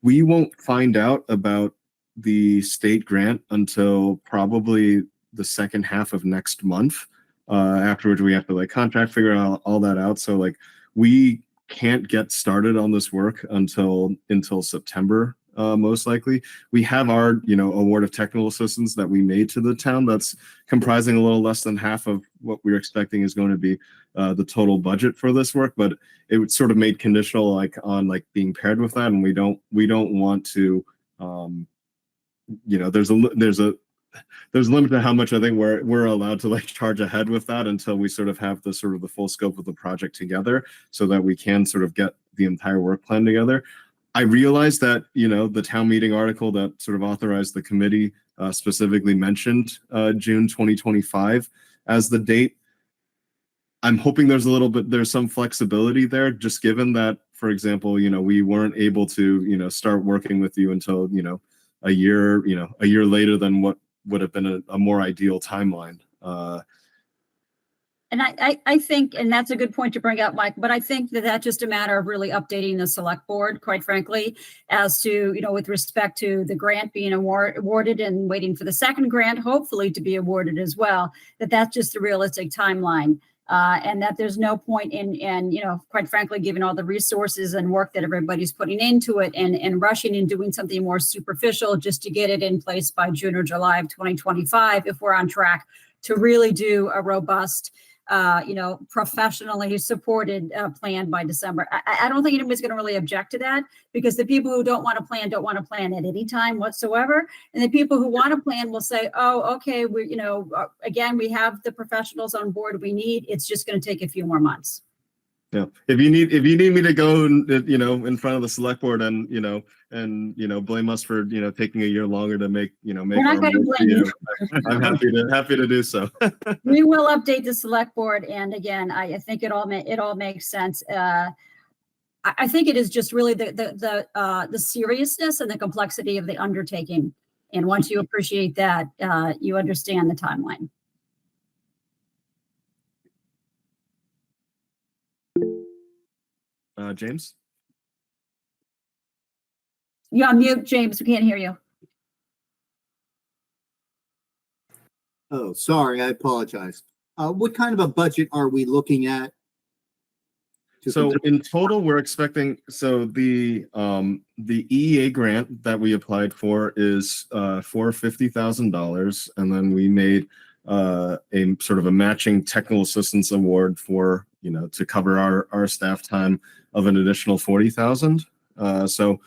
[SPEAKER 6] We won't find out about the state grant until probably the second half of next month, after which we have to like contract, figure out all that out. So like we can't get started on this work until September, most likely. We have our award of technical assistance that we made to the town that's comprising a little less than half of what we're expecting is going to be the total budget for this work, but it would sort of made conditional on being paired with that, and we don't want to there's a limit to how much I think we're allowed to like charge ahead with that until we sort of have the full scope of the project together, so that we can sort of get the entire work plan together. I realized that the town meeting article that sort of authorized the committee specifically mentioned June 2025 as the date. I'm hoping there's some flexibility there, just given that, for example, we weren't able to start working with you until a year later than what would have been a more ideal timeline.
[SPEAKER 2] And I think, and that's a good point to bring up, Mike, but I think that that's just a matter of really updating the select board, quite frankly, as to, with respect to the grant being awarded and waiting for the second grant, hopefully to be awarded as well, that's just a realistic timeline. And that there's no point in quite frankly, given all the resources and work that everybody's putting into it and rushing and doing something more superficial just to get it in place by June or July of 2025, if we're on track to really do a robust, professionally supported plan by December. I don't think anybody's going to really object to that, because the people who don't want to plan at any time whatsoever. And the people who want to plan will say, oh, okay, again, we have the professionals on board we need. It's just going to take a few more months.
[SPEAKER 6] Yeah. If you need me to go, in front of the select board and blame us for, taking a year longer to make
[SPEAKER 2] We're not going to blame you.
[SPEAKER 6] I'm happy to do so.
[SPEAKER 2] We will update the select board. And again, I think it all makes sense. I think it is just really the seriousness and the complexity of the undertaking. And once you appreciate that, you understand the timeline.
[SPEAKER 6] James?
[SPEAKER 2] You're on mute, James. We can't hear you.
[SPEAKER 4] Oh, sorry, I apologize. What kind of a budget are we looking at?
[SPEAKER 6] So in total, we're expecting, so the EEA grant that we applied for is for $50,000, and then we made a sort of a matching technical assistance award for, you know, to cover our staff time of an additional 40,000. So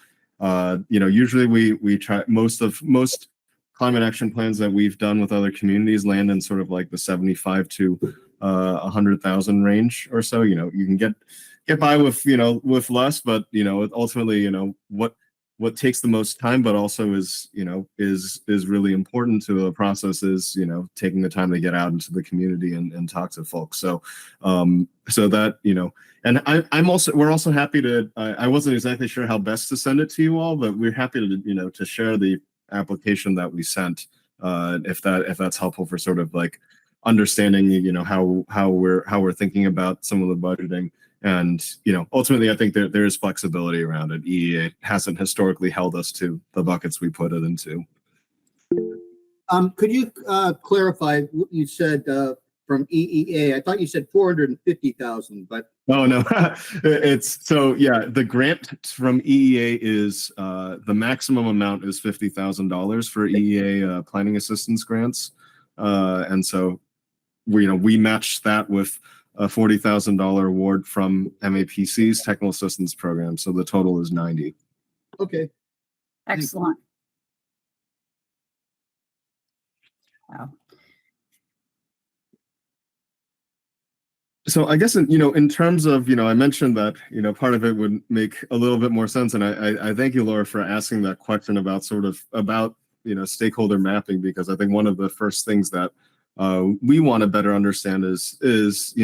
[SPEAKER 6] you know, usually we try, most climate action plans that we've done with other communities land in sort of like the 75 to 100,000 range or so. You know, you can get by with, you know, with less, but, you know, ultimately, you know, what takes the most time, but also is, you know, is really important to the process is, you know, taking the time to get out into the community and talk to folks. So, so that, you know, and we're also happy to, I wasn't exactly sure how best to send it to you all, but we're happy to, you know, to share the application that we sent, if that's helpful for sort of like understanding, you know, how we're thinking about some of the budgeting. And, you know, ultimately, I think there is flexibility around it. EEA hasn't historically held us to the buckets we put it into.
[SPEAKER 4] Could you clarify what you said from EEA? I thought you said 450,000, but
[SPEAKER 6] Oh no, it's so yeah. The grant from EEA is the maximum amount is $50,000 for EEA planning assistance grants, and so we matched that with a $40,000 award from MAPC's technical assistance program. So the total is 90.
[SPEAKER 4] okay.
[SPEAKER 2] Excellent. Wow.
[SPEAKER 6] So I guess in terms of, I mentioned that, part of it would make a little bit more sense. And I thank you, Laura, for asking that question about stakeholder mapping, because I think one of the first things that we want to better understand is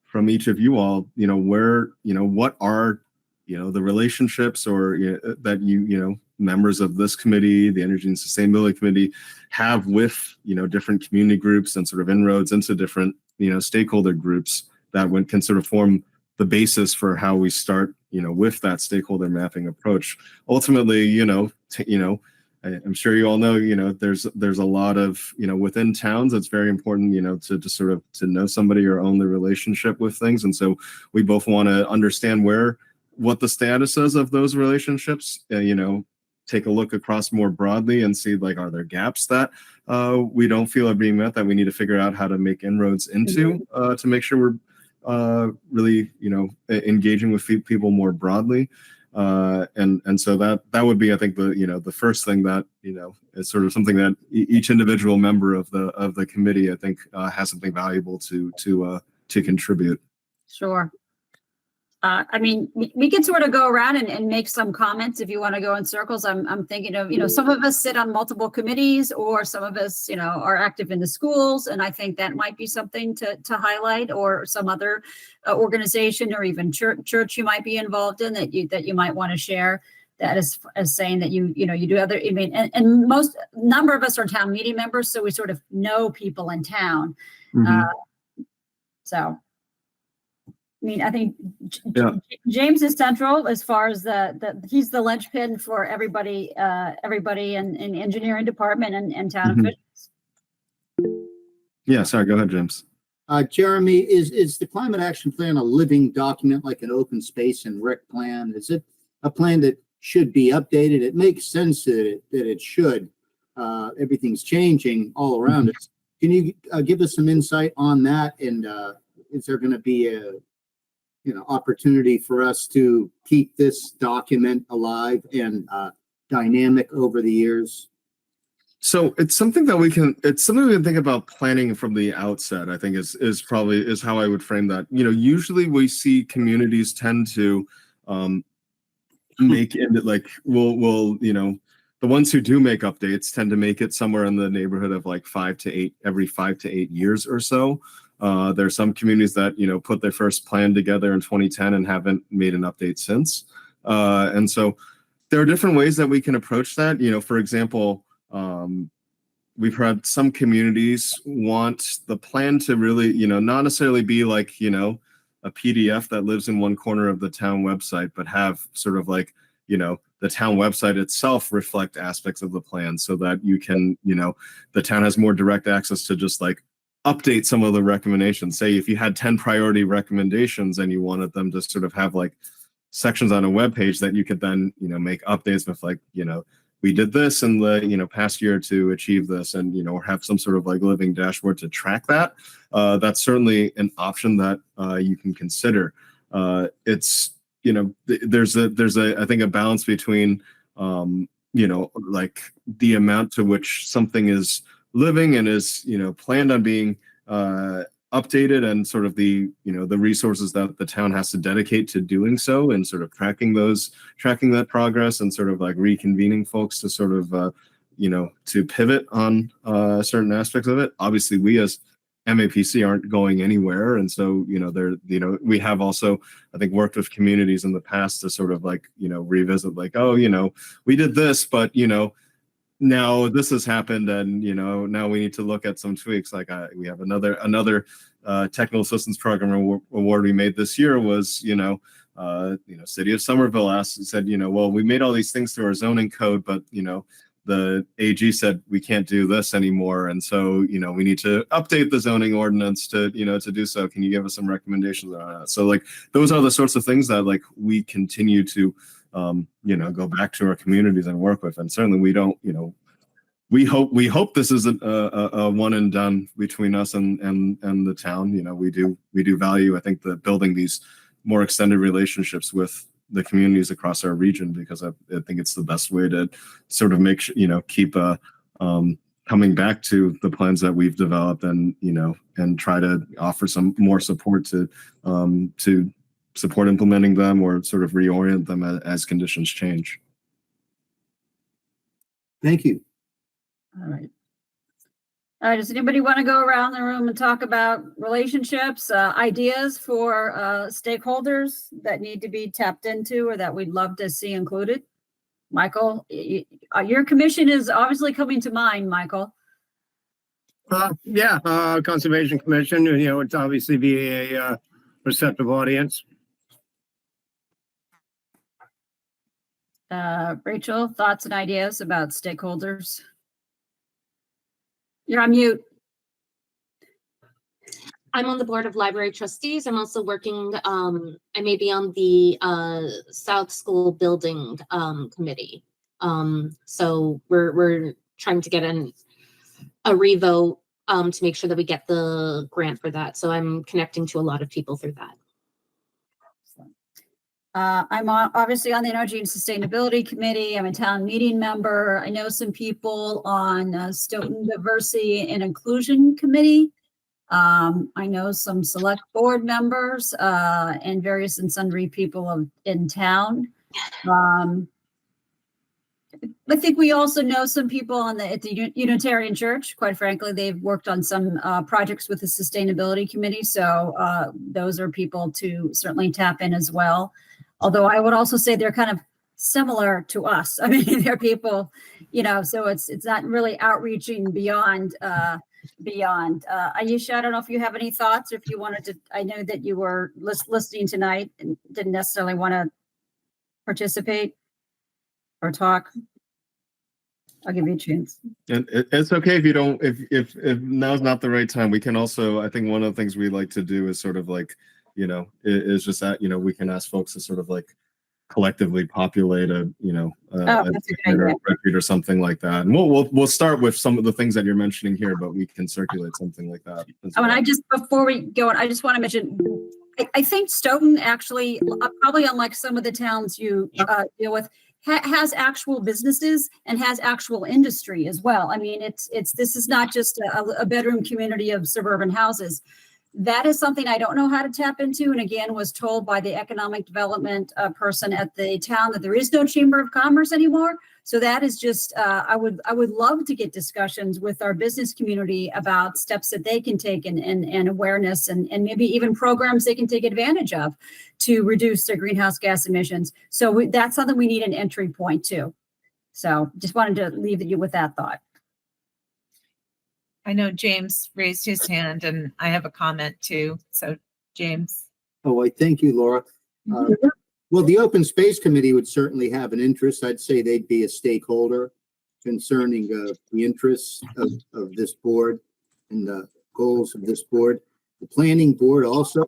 [SPEAKER 6] from each of you all, where, what are, the relationships or that members of this committee, the Energy and Sustainability Committee, have with, different community groups and sort of inroads into different, stakeholder groups that can sort of form the basis for how we start, with that stakeholder mapping approach. Ultimately, I'm sure you all know, there's a lot of, within towns, it's very important, to sort of to know somebody or own the relationship with things. And so we both want to understand what the status is of those relationships, take a look across more broadly and see, like, are there gaps that we don't feel are being met that we need to figure out how to make inroads into to make sure we're really, engaging with people more broadly. And so that would be, I think, the first thing that, is sort of something that each individual member of the committee, I think, has something valuable to contribute.
[SPEAKER 2] Sure. I mean, we can sort of go around and make some comments if you want to go in circles. I'm thinking of, some of us sit on multiple committees, or some of us, are active in the schools. And I think that might be something to highlight, or some other organization or even church you might be involved in that you might want to share. That is as saying that you do other, I mean, and most number of us are town meeting members, so we sort of know people in town. So. I mean, I think James is central as far as he's the linchpin for everybody in the engineering department and town officials.
[SPEAKER 6] Yeah, sorry, go ahead, James.
[SPEAKER 4] Jeremy, is the climate action plan a living document like an open space and rec plan? Is it a plan that should be updated? It makes sense that it should. Everything's changing all around us. Can you give us some insight on that? And is there going to be a opportunity for us to keep this document alive and dynamic over the years?
[SPEAKER 6] So it's something that we can think about planning from the outset, I think is probably how I would frame that. Usually we see communities tend to make it like, we'll the ones who do make updates tend to make it somewhere in the neighborhood of like every 5 to 8 years or so. There are some communities that, put their first plan together in 2010 and haven't made an update since. And so there are different ways that we can approach that. For example, we've had some communities want the plan to really, not necessarily be like, a PDF that lives in one corner of the town website, but have sort of like, the town website itself reflect aspects of the plan so that you can, the town has more direct access to just like update some of the recommendations. Say if you had 10 priority recommendations and you wanted them to sort of have like sections on a web page that you could then, make updates with like, we did this in the, past year to achieve this and, or have some sort of like living dashboard to track that. That's certainly an option that you can consider. It's, there's I think a balance between, like the amount to which something is living and is, planned on being updated and sort of the, the resources that the town has to dedicate to doing so and sort of tracking that progress and sort of like reconvening folks to sort of, to pivot on certain aspects of it. Obviously, we as MAPC aren't going anywhere. And so, we have also, I think, worked with communities in the past to sort of like, revisit like, oh, we did this, but, now this has happened and, now we need to look at some tweaks. Like we have another technical assistance program award we made this year was, City of Somerville said, well, we made all these things through our zoning code, but, the AG said we can't do this anymore. And so, we need to update the zoning ordinance to, to do so. Can you give us some recommendations on that? So like, those are the sorts of things that like we continue to, go back to our communities and work with. And certainly we don't, we hope this isn't a one and done between us and the town. We do value, I think, the building these more extended relationships with the communities across our region, because I think it's the best way to sort of make sure, keep coming back to the plans that we've developed and, and try to offer some more support to support implementing them or sort of reorient them as conditions change.
[SPEAKER 4] Thank you.
[SPEAKER 2] All right. Does anybody want to go around the room and talk about relationships, ideas for stakeholders that need to be tapped into or that we'd love to see included? Michael, your commission is obviously coming to mind, Michael.
[SPEAKER 1] Conservation Commission, it's obviously be a receptive audience.
[SPEAKER 2] Rachel, thoughts and ideas about stakeholders? You're on mute.
[SPEAKER 3] I'm on the board of library trustees. I'm also working, I may be on the South School building committee. So we're trying to get a revote to make sure that we get the grant for that. So I'm connecting to a lot of people through that.
[SPEAKER 2] I'm obviously on the Energy and Sustainability Committee. I'm a town meeting member. I know some people on Stoughton Diversity and Inclusion Committee. I know some select board members and various and sundry people in town. I think we also know some people at the Unitarian Church. Quite frankly, they've worked on some projects with the Sustainability Committee. So those are people to certainly tap in as well. Although I would also say they're kind of similar to us. I mean, they're people, so it's not really outreaching beyond. Ayesha, I don't know if you have any thoughts or if you wanted to, I know that you were listening tonight and didn't necessarily want to participate or talk. I'll give you a chance.
[SPEAKER 6] And it's okay if you don't, if now's not the right time. We can also, I think one of the things we like to do is sort of like, is just that, we can ask folks to sort of like collectively populate a spreadsheet or something like that. And we'll start with some of the things that you're mentioning here, but we can circulate something like that.
[SPEAKER 2] And before we go on, I just want to mention, I think Stoughton actually, probably unlike some of the towns you deal with, has actual businesses and has actual industry as well. I mean, this is not just a bedroom community of suburban houses. That is something I don't know how to tap into. And again, was told by the economic development person at the town that there is no chamber of commerce anymore. So that is just, I would love to get discussions with our business community about steps that they can take and awareness and maybe even programs they can take advantage of to reduce their greenhouse gas emissions. So that's something we need an entry point to. So just wanted to leave you with that thought.
[SPEAKER 5] I know James raised his hand and I have a comment too. So James.
[SPEAKER 4] Oh, I thank you, Laura. Well, the Open Space Committee would certainly have an interest. I'd say they'd be a stakeholder concerning the interests of this board and the goals of this board. The planning board also,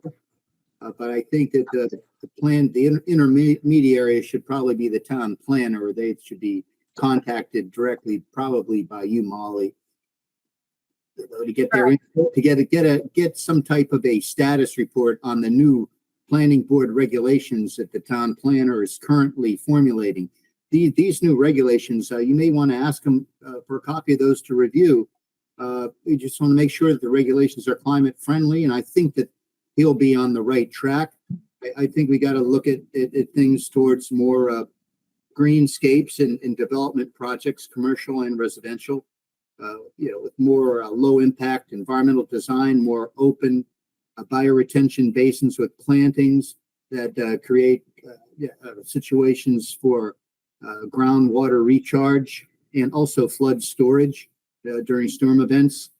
[SPEAKER 4] but I think that the intermediary should probably be the town planner, or they should be contacted directly, probably by you, Molly, to get their input, to get some type of a status report on the new planning board regulations that the town planner is currently formulating. These new regulations, you may want to ask them for a copy of those to review. We just want to make sure that the regulations are climate friendly, and I think that he'll be on the right track. I think we got to look at things towards more greenscapes and development projects, commercial and residential, with more low impact environmental design, more open bioretention basins with plantings that create situations for groundwater recharge and also flood storage during storm events.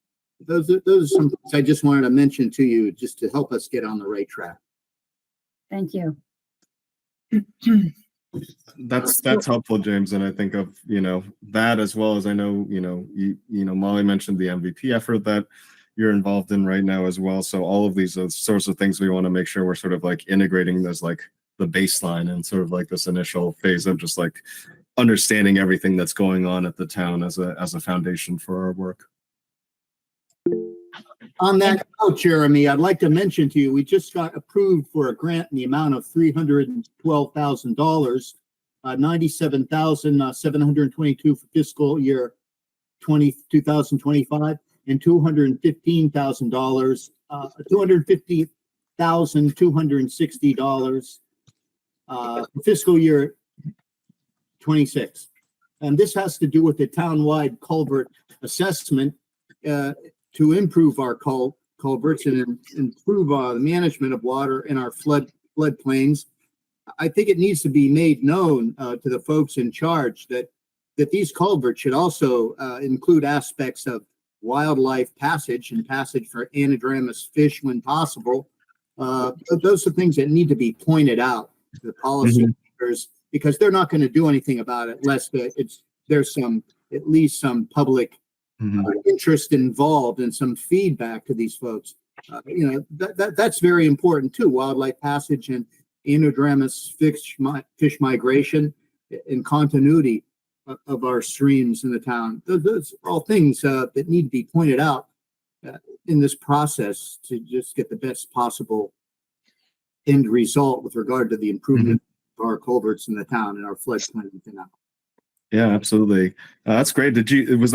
[SPEAKER 4] Those are some things I just wanted to mention to you just to help us get on the right track.
[SPEAKER 2] Thank you.
[SPEAKER 6] That's helpful, James. And I think of, that, as well as I know, Molly mentioned the MVP effort that you're involved in right now as well. So all of these are sorts of things we want to make sure we're sort of like integrating as like the baseline and sort of like this initial phase of just like understanding everything that's going on at the town as a foundation for our work.
[SPEAKER 4] On that note, Jeremy, I'd like to mention to you, we just got approved for a grant in the amount of $312,000, $97,722 for fiscal year 2025, and $215,000, $250,260 fiscal year 26. And this has to do with the townwide culvert assessment to improve our culverts and improve the management of water in our floodplains. I think it needs to be made known to the folks in charge that these culverts should also include aspects of wildlife passage and passage for anadromous fish when possible. Those are things that need to be pointed out to the policymakers, because they're not going to do anything about it unless there's at least some public interest involved and some feedback to these folks. That's very important too. Wildlife passage and anadromous fish migration and continuity of our streams in the town. Those are all things that need to be pointed out in this process to just get the best possible end result with regard to the improvement of our culverts in the town and our floodplains in the town.
[SPEAKER 6] Yeah, absolutely. That's great. Did you make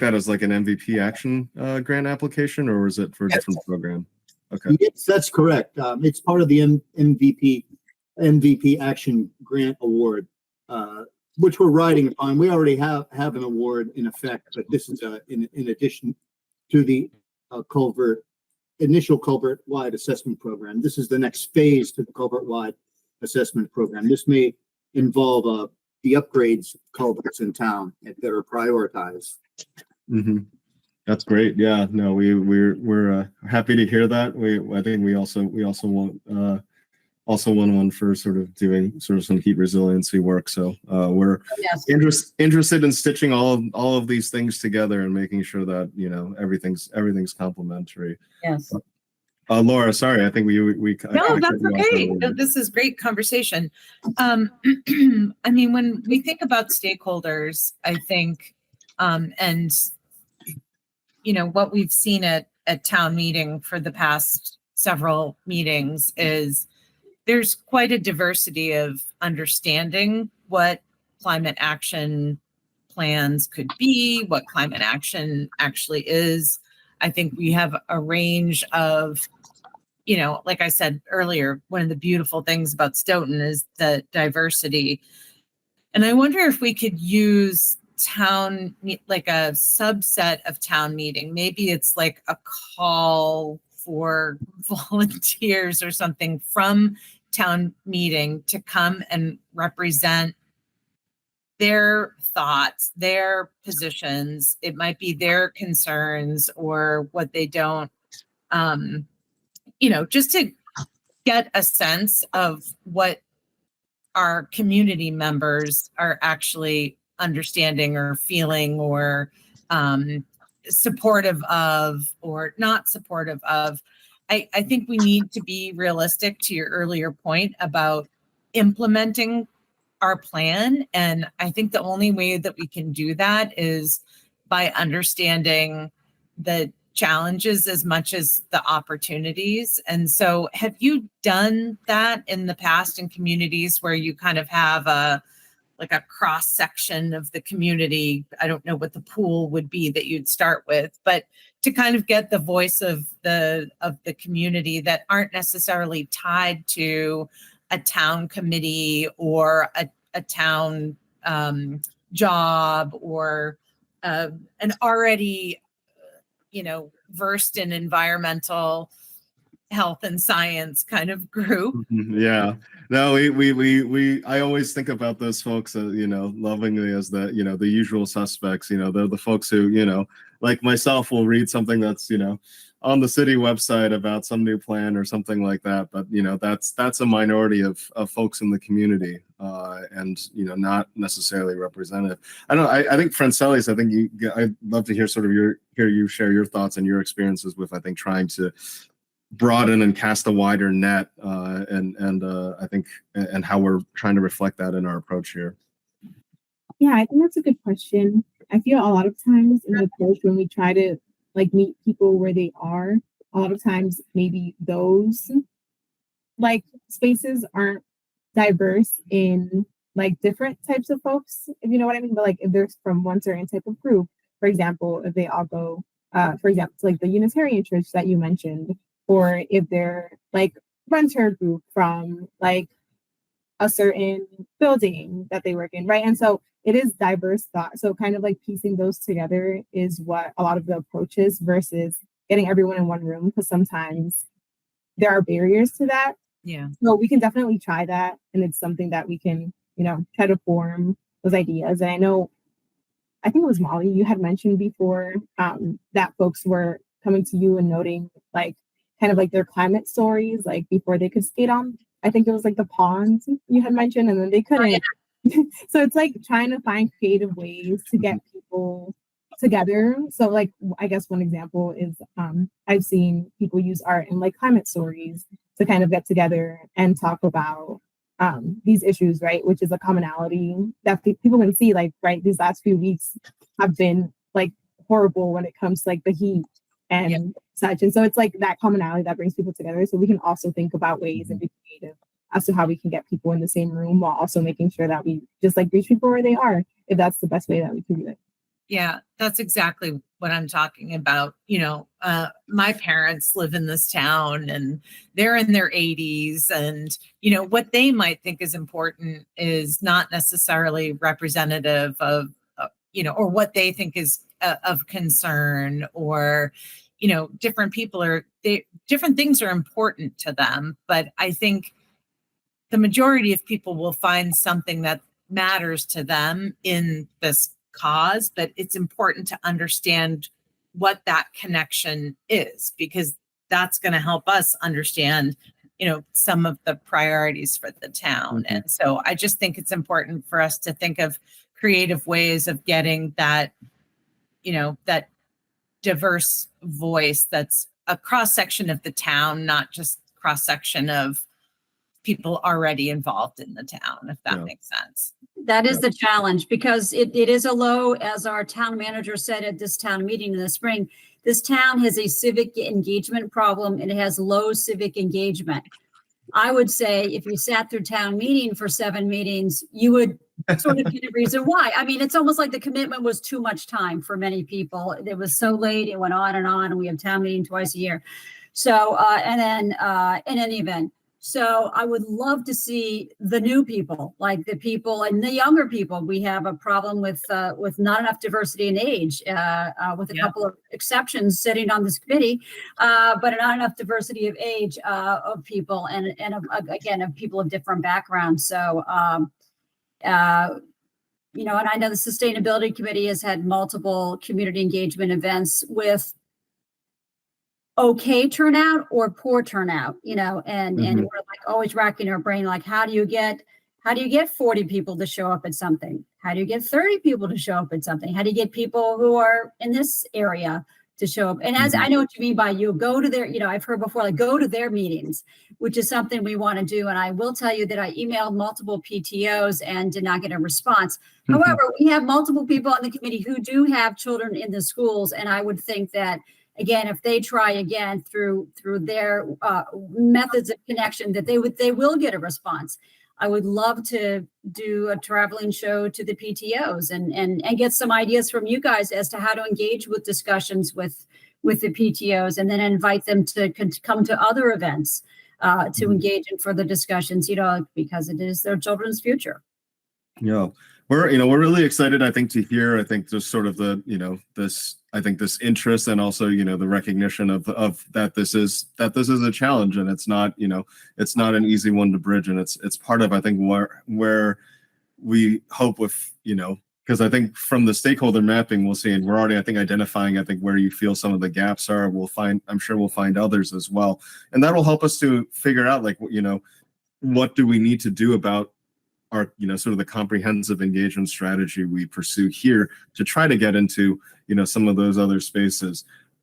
[SPEAKER 6] that as like an MVP action grant application, or was it for a different program? Okay.
[SPEAKER 4] Yes, that's correct. It's part of the MVP action grant award, which we're riding upon. We already have an award in effect, but this is in addition to the initial culvert-wide assessment program. This is the next phase to the culvert-wide assessment program. This may involve the upgrades of culverts in town that are prioritized.
[SPEAKER 6] That's great. Yeah, no, we're happy to hear that. I think we also want one for sort of doing sort of some heat resiliency work. So we're interested in stitching all of these things together and making sure that everything's complementary.
[SPEAKER 2] Yes.
[SPEAKER 6] Laura, sorry, I think we
[SPEAKER 5] No, that's okay. No, this is great conversation. I mean, when we think about stakeholders, I think, and what we've seen at town meeting for the past several meetings is there's quite a diversity of understanding what climate action plans could be, what climate action actually is. I think we have a range of, like I said earlier, one of the beautiful things about Stoughton is the diversity. And I wonder if we could use like a subset of town meeting. Maybe it's like a call for volunteers or something from town meeting to come and represent their thoughts, their positions. It might be their concerns or what they don't, just to get a sense of what our community members are actually understanding or feeling or supportive of or not supportive of. I think we need to be realistic to your earlier point about implementing our plan. And I think the only way that we can do that is by understanding the challenges as much as the opportunities. And so have you done that in the past in communities where you kind of have a cross section of the community? I don't know what the pool would be that you'd start with, but to kind of get the voice of the community that aren't necessarily tied to a town committee or a town job or an already versed in environmental health and science kind of group.
[SPEAKER 6] Yeah, no, we I always think about those folks, lovingly as the usual suspects. They're the folks who, like myself, will read something that's, on the city website about some new plan or something like that. But, that's a minority of folks in the community and, not necessarily representative. I think Francelli's, I'd love to hear hear you share your thoughts and your experiences with, I think, trying to broaden and cast a wider net and I think and how we're trying to reflect that in our approach here.
[SPEAKER 7] Yeah, I think that's a good question. I feel a lot of times in the approach when we try to meet people where they are, a lot of times maybe those spaces aren't diverse in different types of folks, if you know what I mean. But if they're from one certain type of group, for example, if they all go, for example, to the Unitarian church that you mentioned, or if they're renter group from a certain building that they work in, right? And so it is diverse thought. So kind of piecing those together is what a lot of the approach is versus getting everyone in one room, because sometimes there are barriers to that.
[SPEAKER 5] Yeah.
[SPEAKER 7] So we can definitely try that. And it's something that we can, try to form those ideas. And I think it was Molly, you had mentioned before that folks were coming to you and noting their climate stories, before they could skate on. I think it was the ponds you had mentioned, and then they couldn't. Oh, yeah. So it's trying to find creative ways to get people together. So I guess one example is I've seen people use art and climate stories to kind of get together and talk about these issues, right? Which is a commonality that people can see, right, these last few weeks have been horrible when it comes to the heat and such. And so it's that commonality that brings people together. So we can also think about ways and be creative as to how we can get people in the same room while also making sure that we just reach people where they are, if that's the best way that we can do it.
[SPEAKER 5] Yeah, that's exactly what I'm talking about. My parents live in this town and they're in their 80s, and, what they might think is important is not necessarily representative of, or what they think is of concern, or, different people different things are important to them. But I think the majority of people will find something that matters to them in this cause, but it's important to understand what that connection is, because that's going to help us understand, some of the priorities for the town.
[SPEAKER 6] Mm-hmm.
[SPEAKER 5] And so I just think it's important for us to think of creative ways of getting that, that diverse voice that's a cross section of the town, not just cross section of people already involved in the town, if that makes sense.
[SPEAKER 2] That is the challenge, because it is a low, as our town manager said at this town meeting in the spring, this town has a civic engagement problem and it has low civic engagement. I would say if you sat through town meeting for 7 meetings, you would sort of get a reason why. I mean, it's almost like the commitment was too much time for many people. It was so late, it went on, and we have town meeting twice a year. So, and then in any event, so I would love to see the new people, like the people and the younger people. We have a problem with not enough diversity in age, with a couple of exceptions sitting on this committee, but not enough diversity of age of people and again of people of different backgrounds. So, and I know the Sustainability Committee has had multiple community engagement events with okay turnout or poor turnout, you know, and
[SPEAKER 6] Mhm.
[SPEAKER 2] we're like always racking our brain, like, how do you get 40 people to show up at something? How do you get 30 people to show up at something? How do you get people who are in this area to show up? And as I know what you mean by you go to their, you know, I've heard before, like go to their meetings, which is something we want to do. And I will tell you that I emailed multiple PTOs and did not get a response. However, we have multiple people on the committee who do have children in the schools. And I would think that, again, if they try again through their methods of connection, that they will get a response. I would love to do a traveling show to the PTOs and get some ideas from you guys as to how to engage with discussions with the PTOs, and then invite them to come to other events to engage in further discussions, you know, because it is their children's future.
[SPEAKER 6] Yeah, we're really excited, I think, to hear, I think, just sort of the, this interest, and also, the recognition of that this is a challenge, and it's not, it's not an easy one to bridge, and it's part of, I think, where we hope with, because I think from the stakeholder mapping we'll see, and we're already, I think, identifying, I think, where you feel some of the gaps are. I'm sure we'll find others as well, and that'll help us to figure out, like, what do we need to do about our, sort of the comprehensive engagement strategy we pursue here to try to get into, some of those other spaces.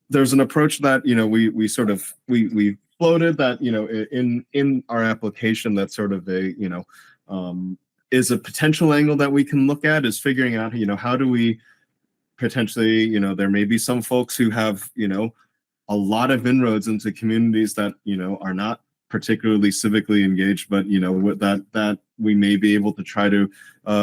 [SPEAKER 6] There's an approach that, we floated that, in our application, that sort of a, is a potential angle that we can look at, is figuring out, how do we potentially, there may be some folks who have, a lot of inroads into communities that, are not particularly civically engaged, but that we may be able to try to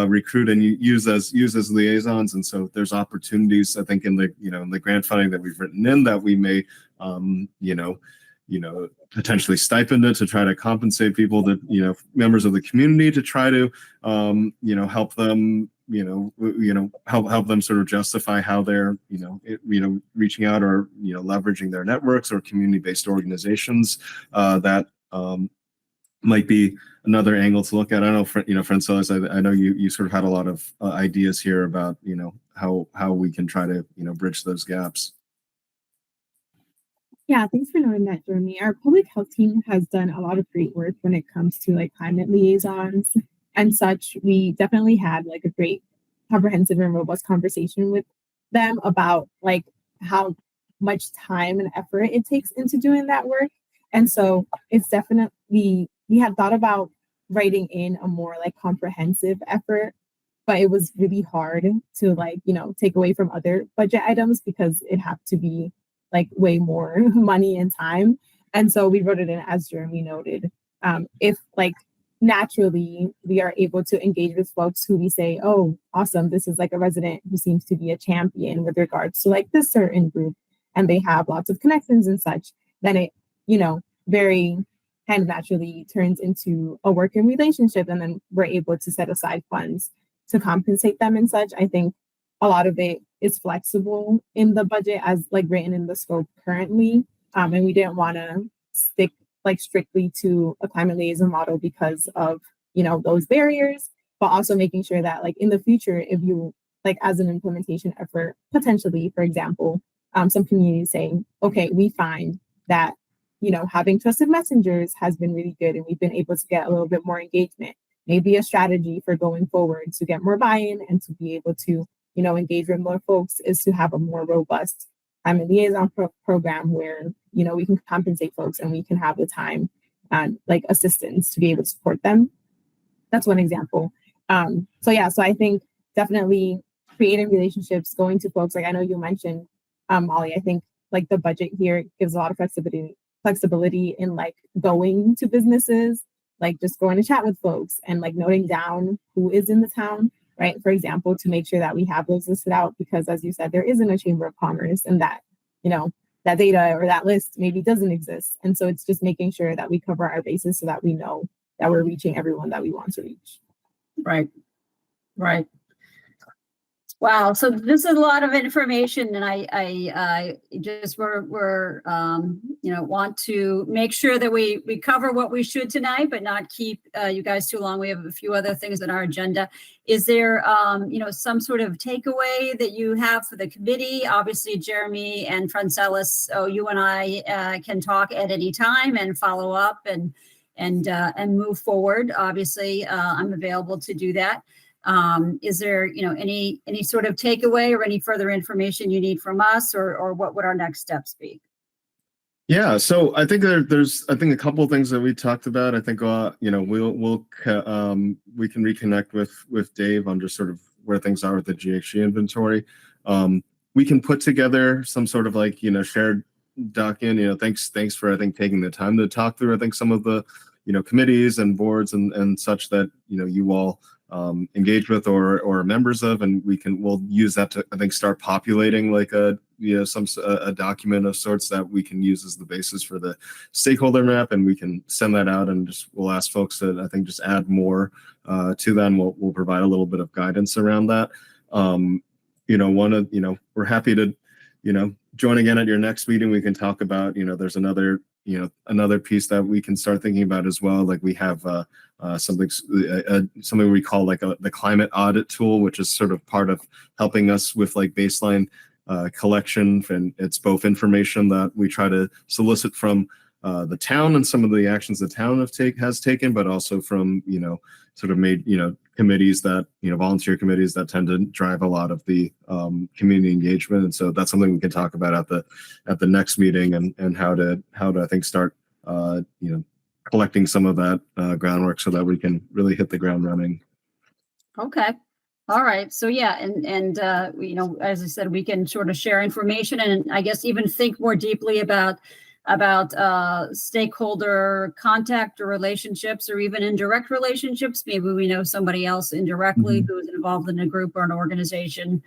[SPEAKER 6] recruit and use as liaisons. And so there's opportunities, I think, in the in the grant funding that we've written in, that we may potentially stipend it to try to compensate people, that members of the community, to try to help them help them sort of justify how they're reaching out, or leveraging their networks or community-based organizations. That might be another angle to look at. I know, Francois, I know you sort of had a lot of ideas here about how we can try to bridge those gaps.
[SPEAKER 7] Yeah, thanks for knowing that, Jeremy. Our public health team has done a lot of great work when it comes to like climate liaisons and such. We definitely had like a great comprehensive and robust conversation with them about like how much time and effort it takes into doing that work. And so it's definitely, we had thought about writing in a more like comprehensive effort, but it was really hard to like, take away from other budget items, because it had to be like way more money and time. And so we wrote it in, as Jeremy noted, if like naturally we are able to engage with folks who we say, oh, awesome, this is like a resident who seems to be a champion with regards to like this certain group, and they have lots of connections and such, then it, very kind of naturally turns into a working relationship. And then we're able to set aside funds to compensate them and such. I think a lot of it is flexible in the budget as like written in the scope currently. And we didn't want to stick like strictly to a climate liaison model because of, those barriers, but also making sure that like in the future, if you like as an implementation effort, potentially, for example, some communities saying, okay, we find that, having trusted messengers has been really good, and we've been able to get a little bit more engagement. Maybe a strategy for going forward to get more buy-in and to be able to, engage with more folks is to have a more robust liaison program where, we can compensate folks and we can have the time and like assistance to be able to support them. That's one example. So I think definitely creating relationships, going to folks, like I know you mentioned, Molly, I think like the budget here gives a lot of flexibility in like going to businesses, like just going to chat with folks and like noting down who is in the town, right? For example, to make sure that we have those listed out, because as you said, there isn't a chamber of commerce, and that, that data or that list maybe doesn't exist. And so it's just making sure that we cover our bases so that we know that we're reaching everyone that we want to reach.
[SPEAKER 2] Right. Wow, so this is a lot of information, and I just we're want to make sure that we cover what we should tonight, but not keep you guys too long. We have a few other things on our agenda. Is there some sort of takeaway that you have for the committee? Obviously, Jeremy and Francelis, you and I can talk at any time and follow up and move forward. Obviously, I'm available to do that. Is there, any sort of takeaway or any further information you need from us, or what would our next steps be?
[SPEAKER 6] Yeah, so I think there's a couple of things that we talked about. I think we can reconnect with Dave on just sort of where things are with the GHG inventory. We can put together some sort of shared document. Thanks for taking the time to talk through some of the committees and boards and such that you all engage with or are members of, and we'll use that to start populating a document of sorts that we can use as the basis for the stakeholder map, and we can send that out, and we'll ask folks to just add more to that, and we'll provide a little bit of guidance around that. We're happy to join again at your next meeting. We can talk about there's another piece that we can start thinking about as well. We have something we call the climate audit tool, which is sort of part of helping us with baseline collection, and it's both information that we try to solicit from the town and some of the actions the town has taken, but also from sort of made committees that volunteer committees that tend to drive a lot of the community engagement. And so that's something we can talk about at the next meeting, and how to start collecting some of that groundwork so that we can really hit the ground running.
[SPEAKER 2] Okay. All right. So yeah, and as I said, we can sort of share information, and I guess even think more deeply about stakeholder contact or relationships, or even indirect relationships. Maybe we know somebody else indirectly who is involved in a group or an organization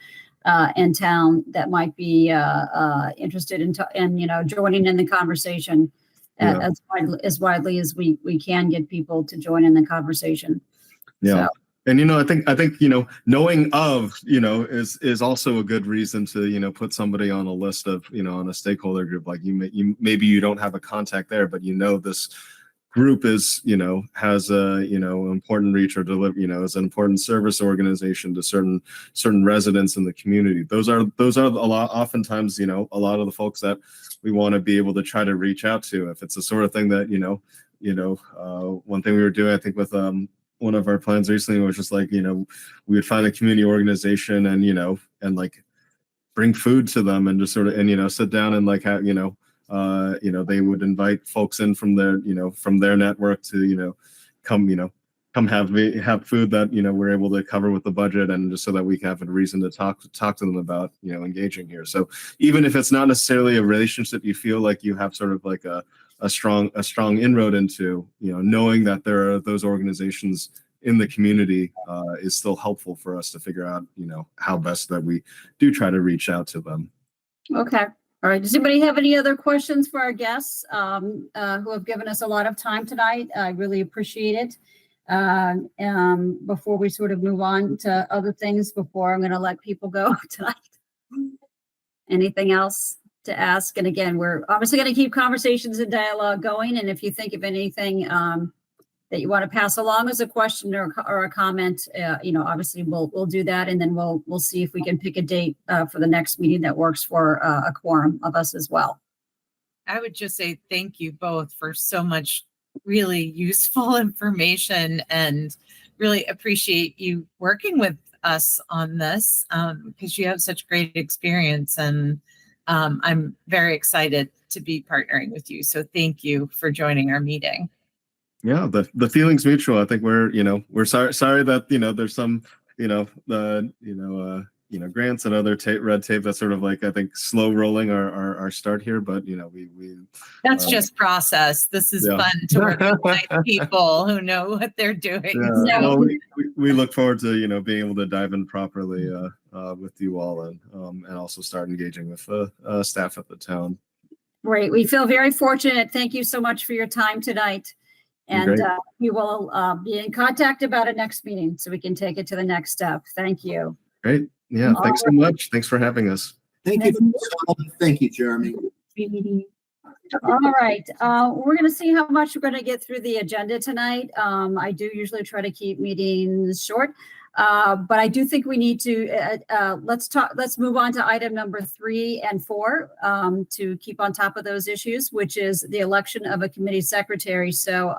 [SPEAKER 2] in town that might be interested in joining in the conversation as widely as we can get people to join in the conversation.
[SPEAKER 6] Yeah.
[SPEAKER 2] So.
[SPEAKER 6] And I think knowing of is also a good reason to put somebody on a list of on a stakeholder group. Maybe you don't have a contact there, but this group is has a important reach, or deliver is an important service organization to certain residents in the community. Those are a lot, oftentimes a lot of the folks that we want to be able to try to reach out to. If it's the sort of thing that one thing we were doing, I think, with one of our plans recently was just we would find a community organization and bring food to them, and just sort of sit down and have they would invite folks in from their network to come have food that we're able to cover with the budget, and just so that we can have a reason to talk to them about engaging here. So even if it's not necessarily a relationship you feel like you have sort of a strong inroad into, knowing that there are those organizations in the community is still helpful for us to figure out how best that we do try to reach out to them.
[SPEAKER 2] Okay. All right. Does anybody have any other questions for our guests who have given us a lot of time tonight? I really appreciate it. Before we sort of move on to other things, before I'm going to let people go tonight. Anything else to ask? And again, we're obviously going to keep conversations and dialogue going. And if you think of anything that you want to pass along as a question or a comment, obviously we'll do that, and then we'll see if we can pick a date for the next meeting that works for a quorum of us as well.
[SPEAKER 5] I would just say thank you both for so much really useful information, and really appreciate you working with us on this because you have such great experience, and I'm very excited to be partnering with you. So thank you for joining our meeting.
[SPEAKER 6] Yeah, the feeling's mutual. I think we're sorry that there's some grants and other red tape that's sort of I think slow rolling our start here, but we
[SPEAKER 5] that's just process. This is fun to work with nice people who know what they're doing.
[SPEAKER 6] Yeah. Well, we look forward to being able to dive in properly with you all, and also start engaging with staff at the town.
[SPEAKER 2] Great. We feel very fortunate. Thank you so much for your time tonight. And we will be in contact about a next meeting so we can take it to the next step. Thank you.
[SPEAKER 6] Great. Yeah, thanks so much. Thanks for having us.
[SPEAKER 4] Thank you. Thank you, Jeremy.
[SPEAKER 7] Great meeting you.
[SPEAKER 2] All right, we're gonna see how much we're gonna get through the agenda tonight. I do usually try to keep meetings short. But I do think we need to, let's move on to item number 3 and 4, to keep on top of those issues, which is the election of a committee secretary. So,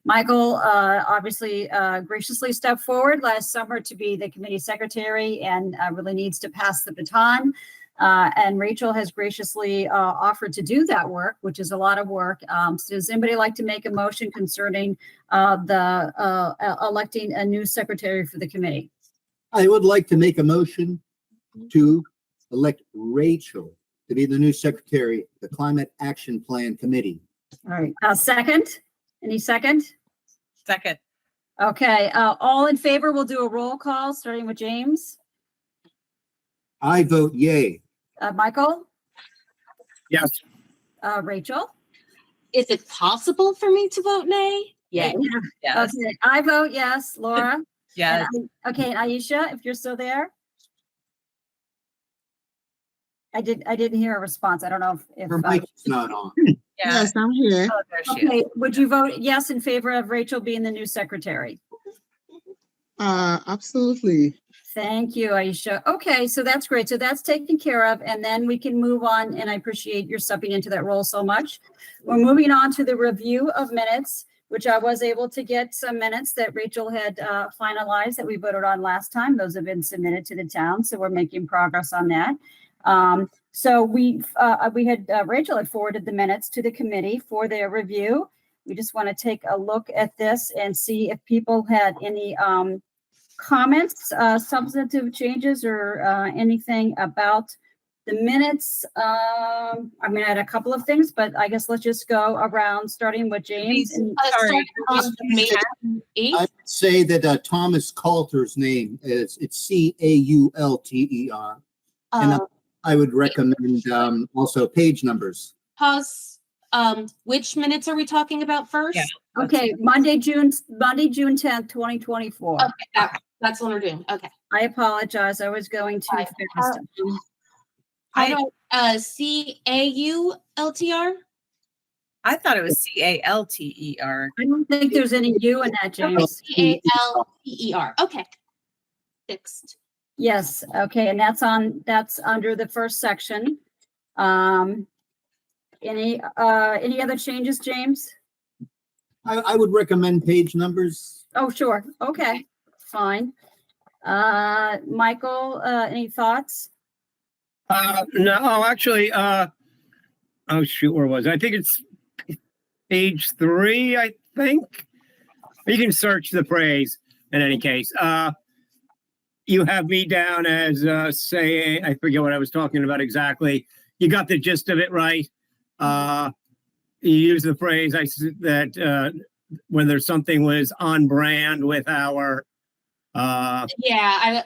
[SPEAKER 2] Michael, obviously, graciously stepped forward last summer to be the committee secretary and really needs to pass the baton. And Rachel has graciously offered to do that work, which is a lot of work. So does anybody like to make a motion concerning electing a new secretary for the committee?
[SPEAKER 4] I would like to make a motion to elect Rachel to be the new secretary of the Climate Action Plan Committee.
[SPEAKER 2] All right, second? Any second?
[SPEAKER 5] Second.
[SPEAKER 2] Okay, all in favor, we'll do a roll call, starting with James.
[SPEAKER 4] I vote yay.
[SPEAKER 2] Michael?
[SPEAKER 1] Yes.
[SPEAKER 2] Rachel?
[SPEAKER 3] Is it possible for me to vote nay?
[SPEAKER 2] Yeah.
[SPEAKER 5] Yes.
[SPEAKER 2] Okay, I vote yes. Laura?
[SPEAKER 5] Yes.
[SPEAKER 2] Okay, and Aisha, if you're still there? I didn't hear a response. I don't know if
[SPEAKER 4] Her mic is not on.
[SPEAKER 5] Yeah.
[SPEAKER 8] Yes, I'm here.
[SPEAKER 5] Oh, there she is.
[SPEAKER 2] okay, would you vote yes in favor of Rachel being the new secretary?
[SPEAKER 8] Absolutely.
[SPEAKER 2] Thank you, Aisha. Okay, so that's great. So that's taken care of, and then we can move on, and I appreciate your stepping into that role so much. We're moving on to the review of minutes, which I was able to get some minutes that Rachel had finalized that we voted on last time. Those have been submitted to the town, so we're making progress on that. So we had Rachel had forwarded the minutes to the committee for their review. We just want to take a look at this and see if people had any comments, substantive changes, or anything about the minutes. I mean, I had a couple of things, but I guess let's just go around, starting with James. And
[SPEAKER 5] Sorry.
[SPEAKER 3] On May 8th.
[SPEAKER 4] I'd say that Thomas Coulter's name it's Caulter. And I would recommend also page numbers.
[SPEAKER 3] Pause. Which minutes are we talking about first?
[SPEAKER 5] Yeah.
[SPEAKER 2] okay, Monday, June 10th, 2024.
[SPEAKER 3] Okay, that's what we're doing. Okay.
[SPEAKER 2] I apologize. I was going too
[SPEAKER 3] Fine.
[SPEAKER 2] fast.
[SPEAKER 3] I don't, CAULTR?
[SPEAKER 5] I thought it was CALTER.
[SPEAKER 2] I don't think there's any U in that, James.
[SPEAKER 3] CALTER. Okay. Fixed.
[SPEAKER 2] Yes, okay, and that's under the first section. Any other changes, James?
[SPEAKER 4] I would recommend page numbers.
[SPEAKER 2] Oh, sure, okay, fine. Michael, any thoughts?
[SPEAKER 1] No, actually, oh shoot, where was it? I think it's page 3, I think. You can search the phrase in any case. You have me down as saying, I forget what I was talking about exactly. You got the gist of it, right? You use the phrase that whether something was on brand with our
[SPEAKER 3] Yeah,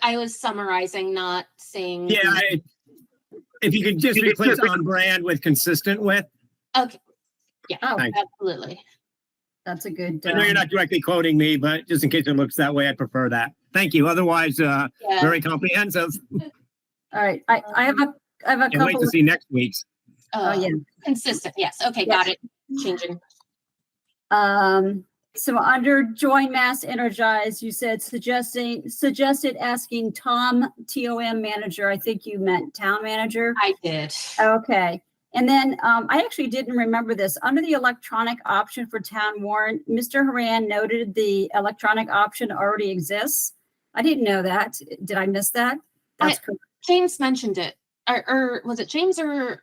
[SPEAKER 3] I was summarizing, not saying.
[SPEAKER 1] yeah, if you could just replace on brand with consistent with.
[SPEAKER 3] Okay. Yeah,
[SPEAKER 2] Oh,
[SPEAKER 1] Thanks.
[SPEAKER 3] absolutely.
[SPEAKER 2] that's a good.
[SPEAKER 1] I know you're not directly quoting me, but just in case it looks that way, I prefer that. Thank you. Otherwise,
[SPEAKER 3] Yeah.
[SPEAKER 1] very comprehensive.
[SPEAKER 2] All right, I have a
[SPEAKER 1] Can't wait
[SPEAKER 2] couple.
[SPEAKER 1] to see next week's.
[SPEAKER 2] Oh, yeah.
[SPEAKER 3] Consistent. Yes. Okay. Got it. Changing.
[SPEAKER 2] So under Join Mass Energize, you said suggested asking Tom, TOM manager. I think you meant town manager.
[SPEAKER 3] I did.
[SPEAKER 2] Okay. And then I actually didn't remember this. Under the electronic option for town warrant, Mr. Haran noted the electronic option already exists. I didn't know that. Did I miss that? That's correct.
[SPEAKER 3] James mentioned it, or was it James, or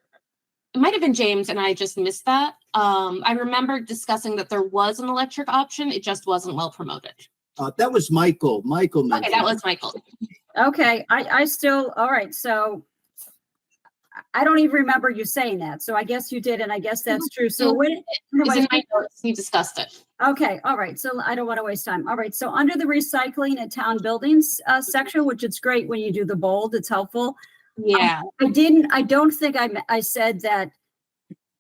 [SPEAKER 3] it might have been James, and I just missed that. I remember discussing that there was an electric option. It just wasn't well promoted.
[SPEAKER 4] That was Michael. Michael
[SPEAKER 3] Okay,
[SPEAKER 4] mentioned.
[SPEAKER 3] that was Michael.
[SPEAKER 2] Okay. I still, all right. So I don't even remember you saying that. So I guess you did, and I guess that's true. So when,
[SPEAKER 3] It's in my notes. We discussed it.
[SPEAKER 2] okay, all right. So I don't want to waste time. All right. So under the recycling at town buildings section, which it's great when you do the bold, it's helpful.
[SPEAKER 3] Yeah.
[SPEAKER 2] I don't think I said that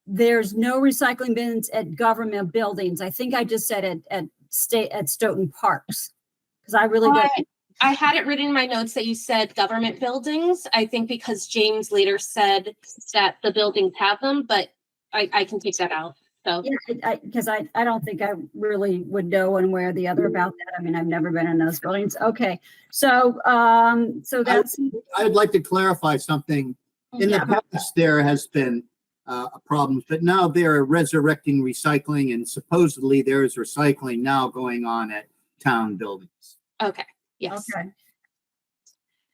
[SPEAKER 2] there's no recycling bins at government buildings. I think I just said at Stoughton parks. Because I really don't.
[SPEAKER 3] I had it written in my notes that you said government buildings. I think because James later said that the buildings have them, but I can take that out. So
[SPEAKER 2] Yeah, because I don't think I really would know one way or the other about that. I mean, I've never been in those buildings. Okay, so that's
[SPEAKER 4] I'd like to clarify something. In
[SPEAKER 2] Yeah.
[SPEAKER 4] the past, there has been a problem, but now they're resurrecting recycling, and supposedly there is recycling now going on at town buildings.
[SPEAKER 3] okay. Yes.
[SPEAKER 2] okay.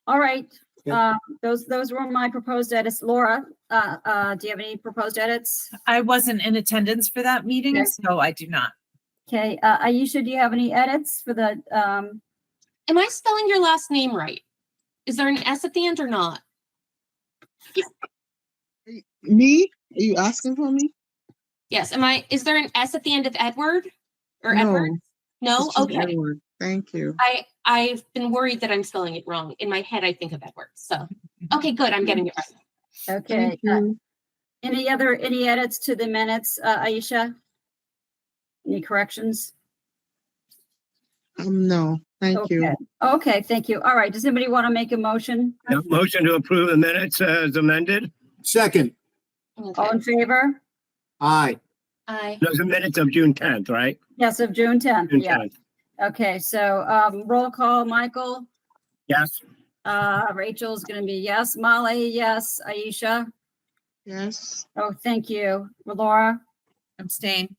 [SPEAKER 2] All right.
[SPEAKER 4] Okay.
[SPEAKER 2] Those were my proposed edits. Laura, do you have any proposed edits?
[SPEAKER 5] I wasn't in attendance for that meeting,
[SPEAKER 2] Okay.
[SPEAKER 5] so I do not.
[SPEAKER 2] Okay, Aisha, do you have any edits for the
[SPEAKER 3] Am I spelling your last name right? Is there an S at the end or not?
[SPEAKER 8] Me? Are you asking for me?
[SPEAKER 3] Yes. Is there an S at the end of Edward or
[SPEAKER 8] No,
[SPEAKER 3] Edward? No?
[SPEAKER 8] it's just
[SPEAKER 3] Okay.
[SPEAKER 8] Edward. Thank you.
[SPEAKER 3] I've been worried that I'm spelling it wrong. In my head, I think of Edward. So, okay, good. I'm getting it right.
[SPEAKER 2] okay?
[SPEAKER 8] Thank you.
[SPEAKER 2] Any edits to the minutes, Aisha? Any corrections?
[SPEAKER 8] No, thank you.
[SPEAKER 2] Okay. Okay, thank you. All right, does anybody want to make a motion?
[SPEAKER 1] Yeah, motion to approve the minutes as amended.
[SPEAKER 4] Second,
[SPEAKER 3] Okay.
[SPEAKER 2] All in favor?
[SPEAKER 4] aye.
[SPEAKER 1] Those are minutes of June 10th, right?
[SPEAKER 2] Yes, of June 10th,
[SPEAKER 1] June
[SPEAKER 2] yeah.
[SPEAKER 1] 10th.
[SPEAKER 2] Okay, so roll call, Michael,
[SPEAKER 1] Yes.
[SPEAKER 2] Rachel's gonna be yes, Molly, yes, Aisha.
[SPEAKER 8] Yes.
[SPEAKER 2] Oh, thank you. Laura?
[SPEAKER 5] Abstain.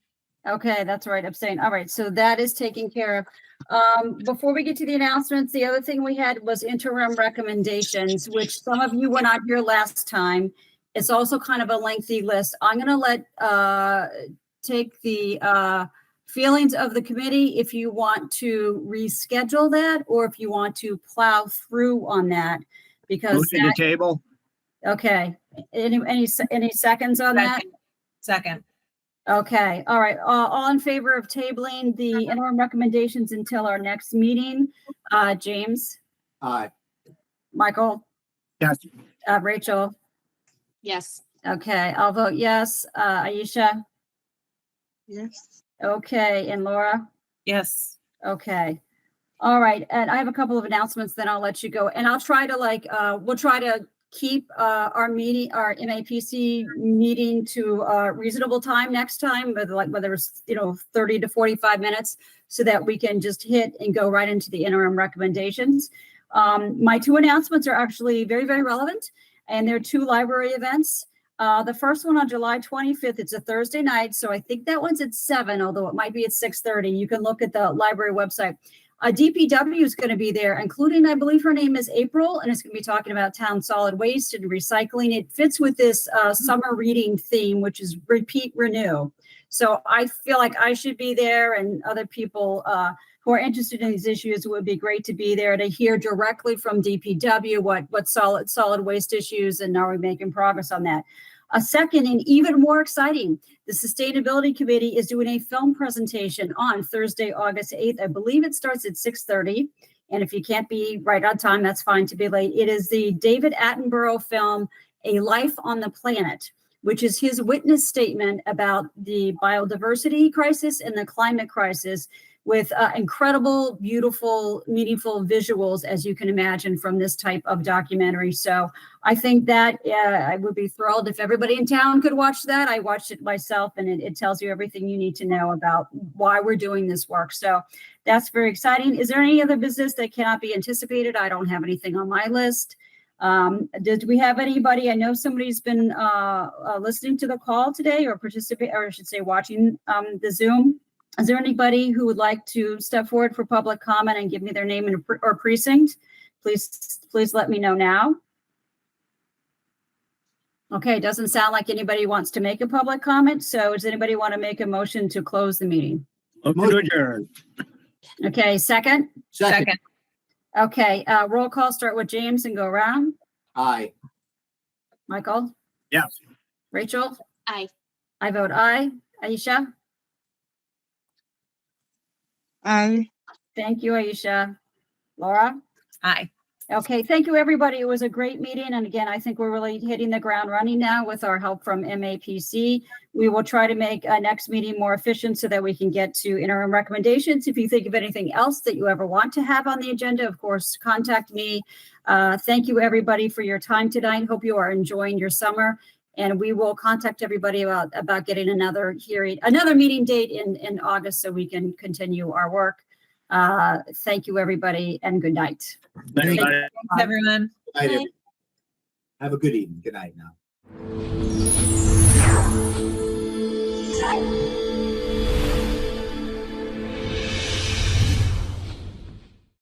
[SPEAKER 2] Okay, that's right, abstain. All right, so that is taken care of. Before we get to the announcements, the other thing we had was interim recommendations, which some of you were not here last time. It's also kind of a lengthy list. I'm gonna take the feelings of the committee if you want to reschedule that, or if you want to plow through on that, because
[SPEAKER 1] Motion to table.
[SPEAKER 2] okay. Any seconds on that?
[SPEAKER 5] Second.
[SPEAKER 2] Okay, all right. All in favor of tabling the interim recommendations until our next meeting? James,
[SPEAKER 4] Aye.
[SPEAKER 2] Michael,
[SPEAKER 1] Yes.
[SPEAKER 2] Rachel.
[SPEAKER 3] Yes.
[SPEAKER 2] Okay, I'll vote yes. Aisha.
[SPEAKER 8] Yes.
[SPEAKER 2] Okay, and Laura.
[SPEAKER 5] Yes.
[SPEAKER 2] Okay. All right, and I have a couple of announcements, then I'll let you go. And I'll try to we'll try to keep our MAPC meeting to a reasonable time next time, whether it's 30 to 45 minutes, so that we can just hit and go right into the interim recommendations. My two announcements are actually very, very relevant, and they're two library events. The first one on July 25th, it's a Thursday night, so I think that one's at 7, although it might be at 6:30. You can look at the library website. DPW is going to be there, including, I believe her name is April, and it's going to be talking about town solid waste and recycling. It fits with this summer reading theme, which is repeat, renew. So I feel like I should be there, and other people who are interested in these issues, it would be great to be there to hear directly from DPW what solid waste issues, and are we making progress on that. A second, and even more exciting, the Sustainability Committee is doing a film presentation on Thursday, August 8th. I believe it starts at 6:30. And if you can't be right on time, that's fine to be late. It is the David Attenborough film, A Life on the Planet, which is his witness statement about the biodiversity crisis and the climate crisis, with incredible, beautiful, meaningful visuals, as you can imagine, from this type of documentary. So I think that I would be thrilled if everybody in town could watch that. I watched it myself, and it tells you everything you need to know about why we're doing this work. So that's very exciting. Is there any other business that cannot be anticipated? I don't have anything on my list. Did we have anybody? I know somebody's been listening to the call today, or participate, or I should say watching the Zoom. Is there anybody who would like to step forward for public comment and give me their name and or precinct? Please let me know now. Okay, doesn't sound like anybody wants to make a public comment. So does anybody want to make a motion to close the meeting?
[SPEAKER 1] Motion to adjourn.
[SPEAKER 2] Okay, second.
[SPEAKER 4] Second,
[SPEAKER 2] Okay, roll call, start with James and go around.
[SPEAKER 4] aye.
[SPEAKER 2] Michael?
[SPEAKER 1] Yes.
[SPEAKER 2] Rachel?
[SPEAKER 3] Aye.
[SPEAKER 2] I vote aye. Aisha?
[SPEAKER 8] Aye.
[SPEAKER 2] Thank you, Aisha. Laura?
[SPEAKER 5] Aye.
[SPEAKER 2] Okay, thank you, everybody. It was a great meeting. And again, I think we're really hitting the ground running now with our help from MAPC. We will try to make a next meeting more efficient so that we can get to interim recommendations. If you think of anything else that you ever want to have on the agenda, of course, contact me. Thank you, everybody, for your time tonight. Hope you are enjoying your summer. And we will contact everybody about getting another meeting date in August so we can continue our work. Thank you, everybody, and good night.
[SPEAKER 1] Thank you.
[SPEAKER 5] Thanks, everyone.
[SPEAKER 4] Good night, everyone. Have a good evening. Good night now.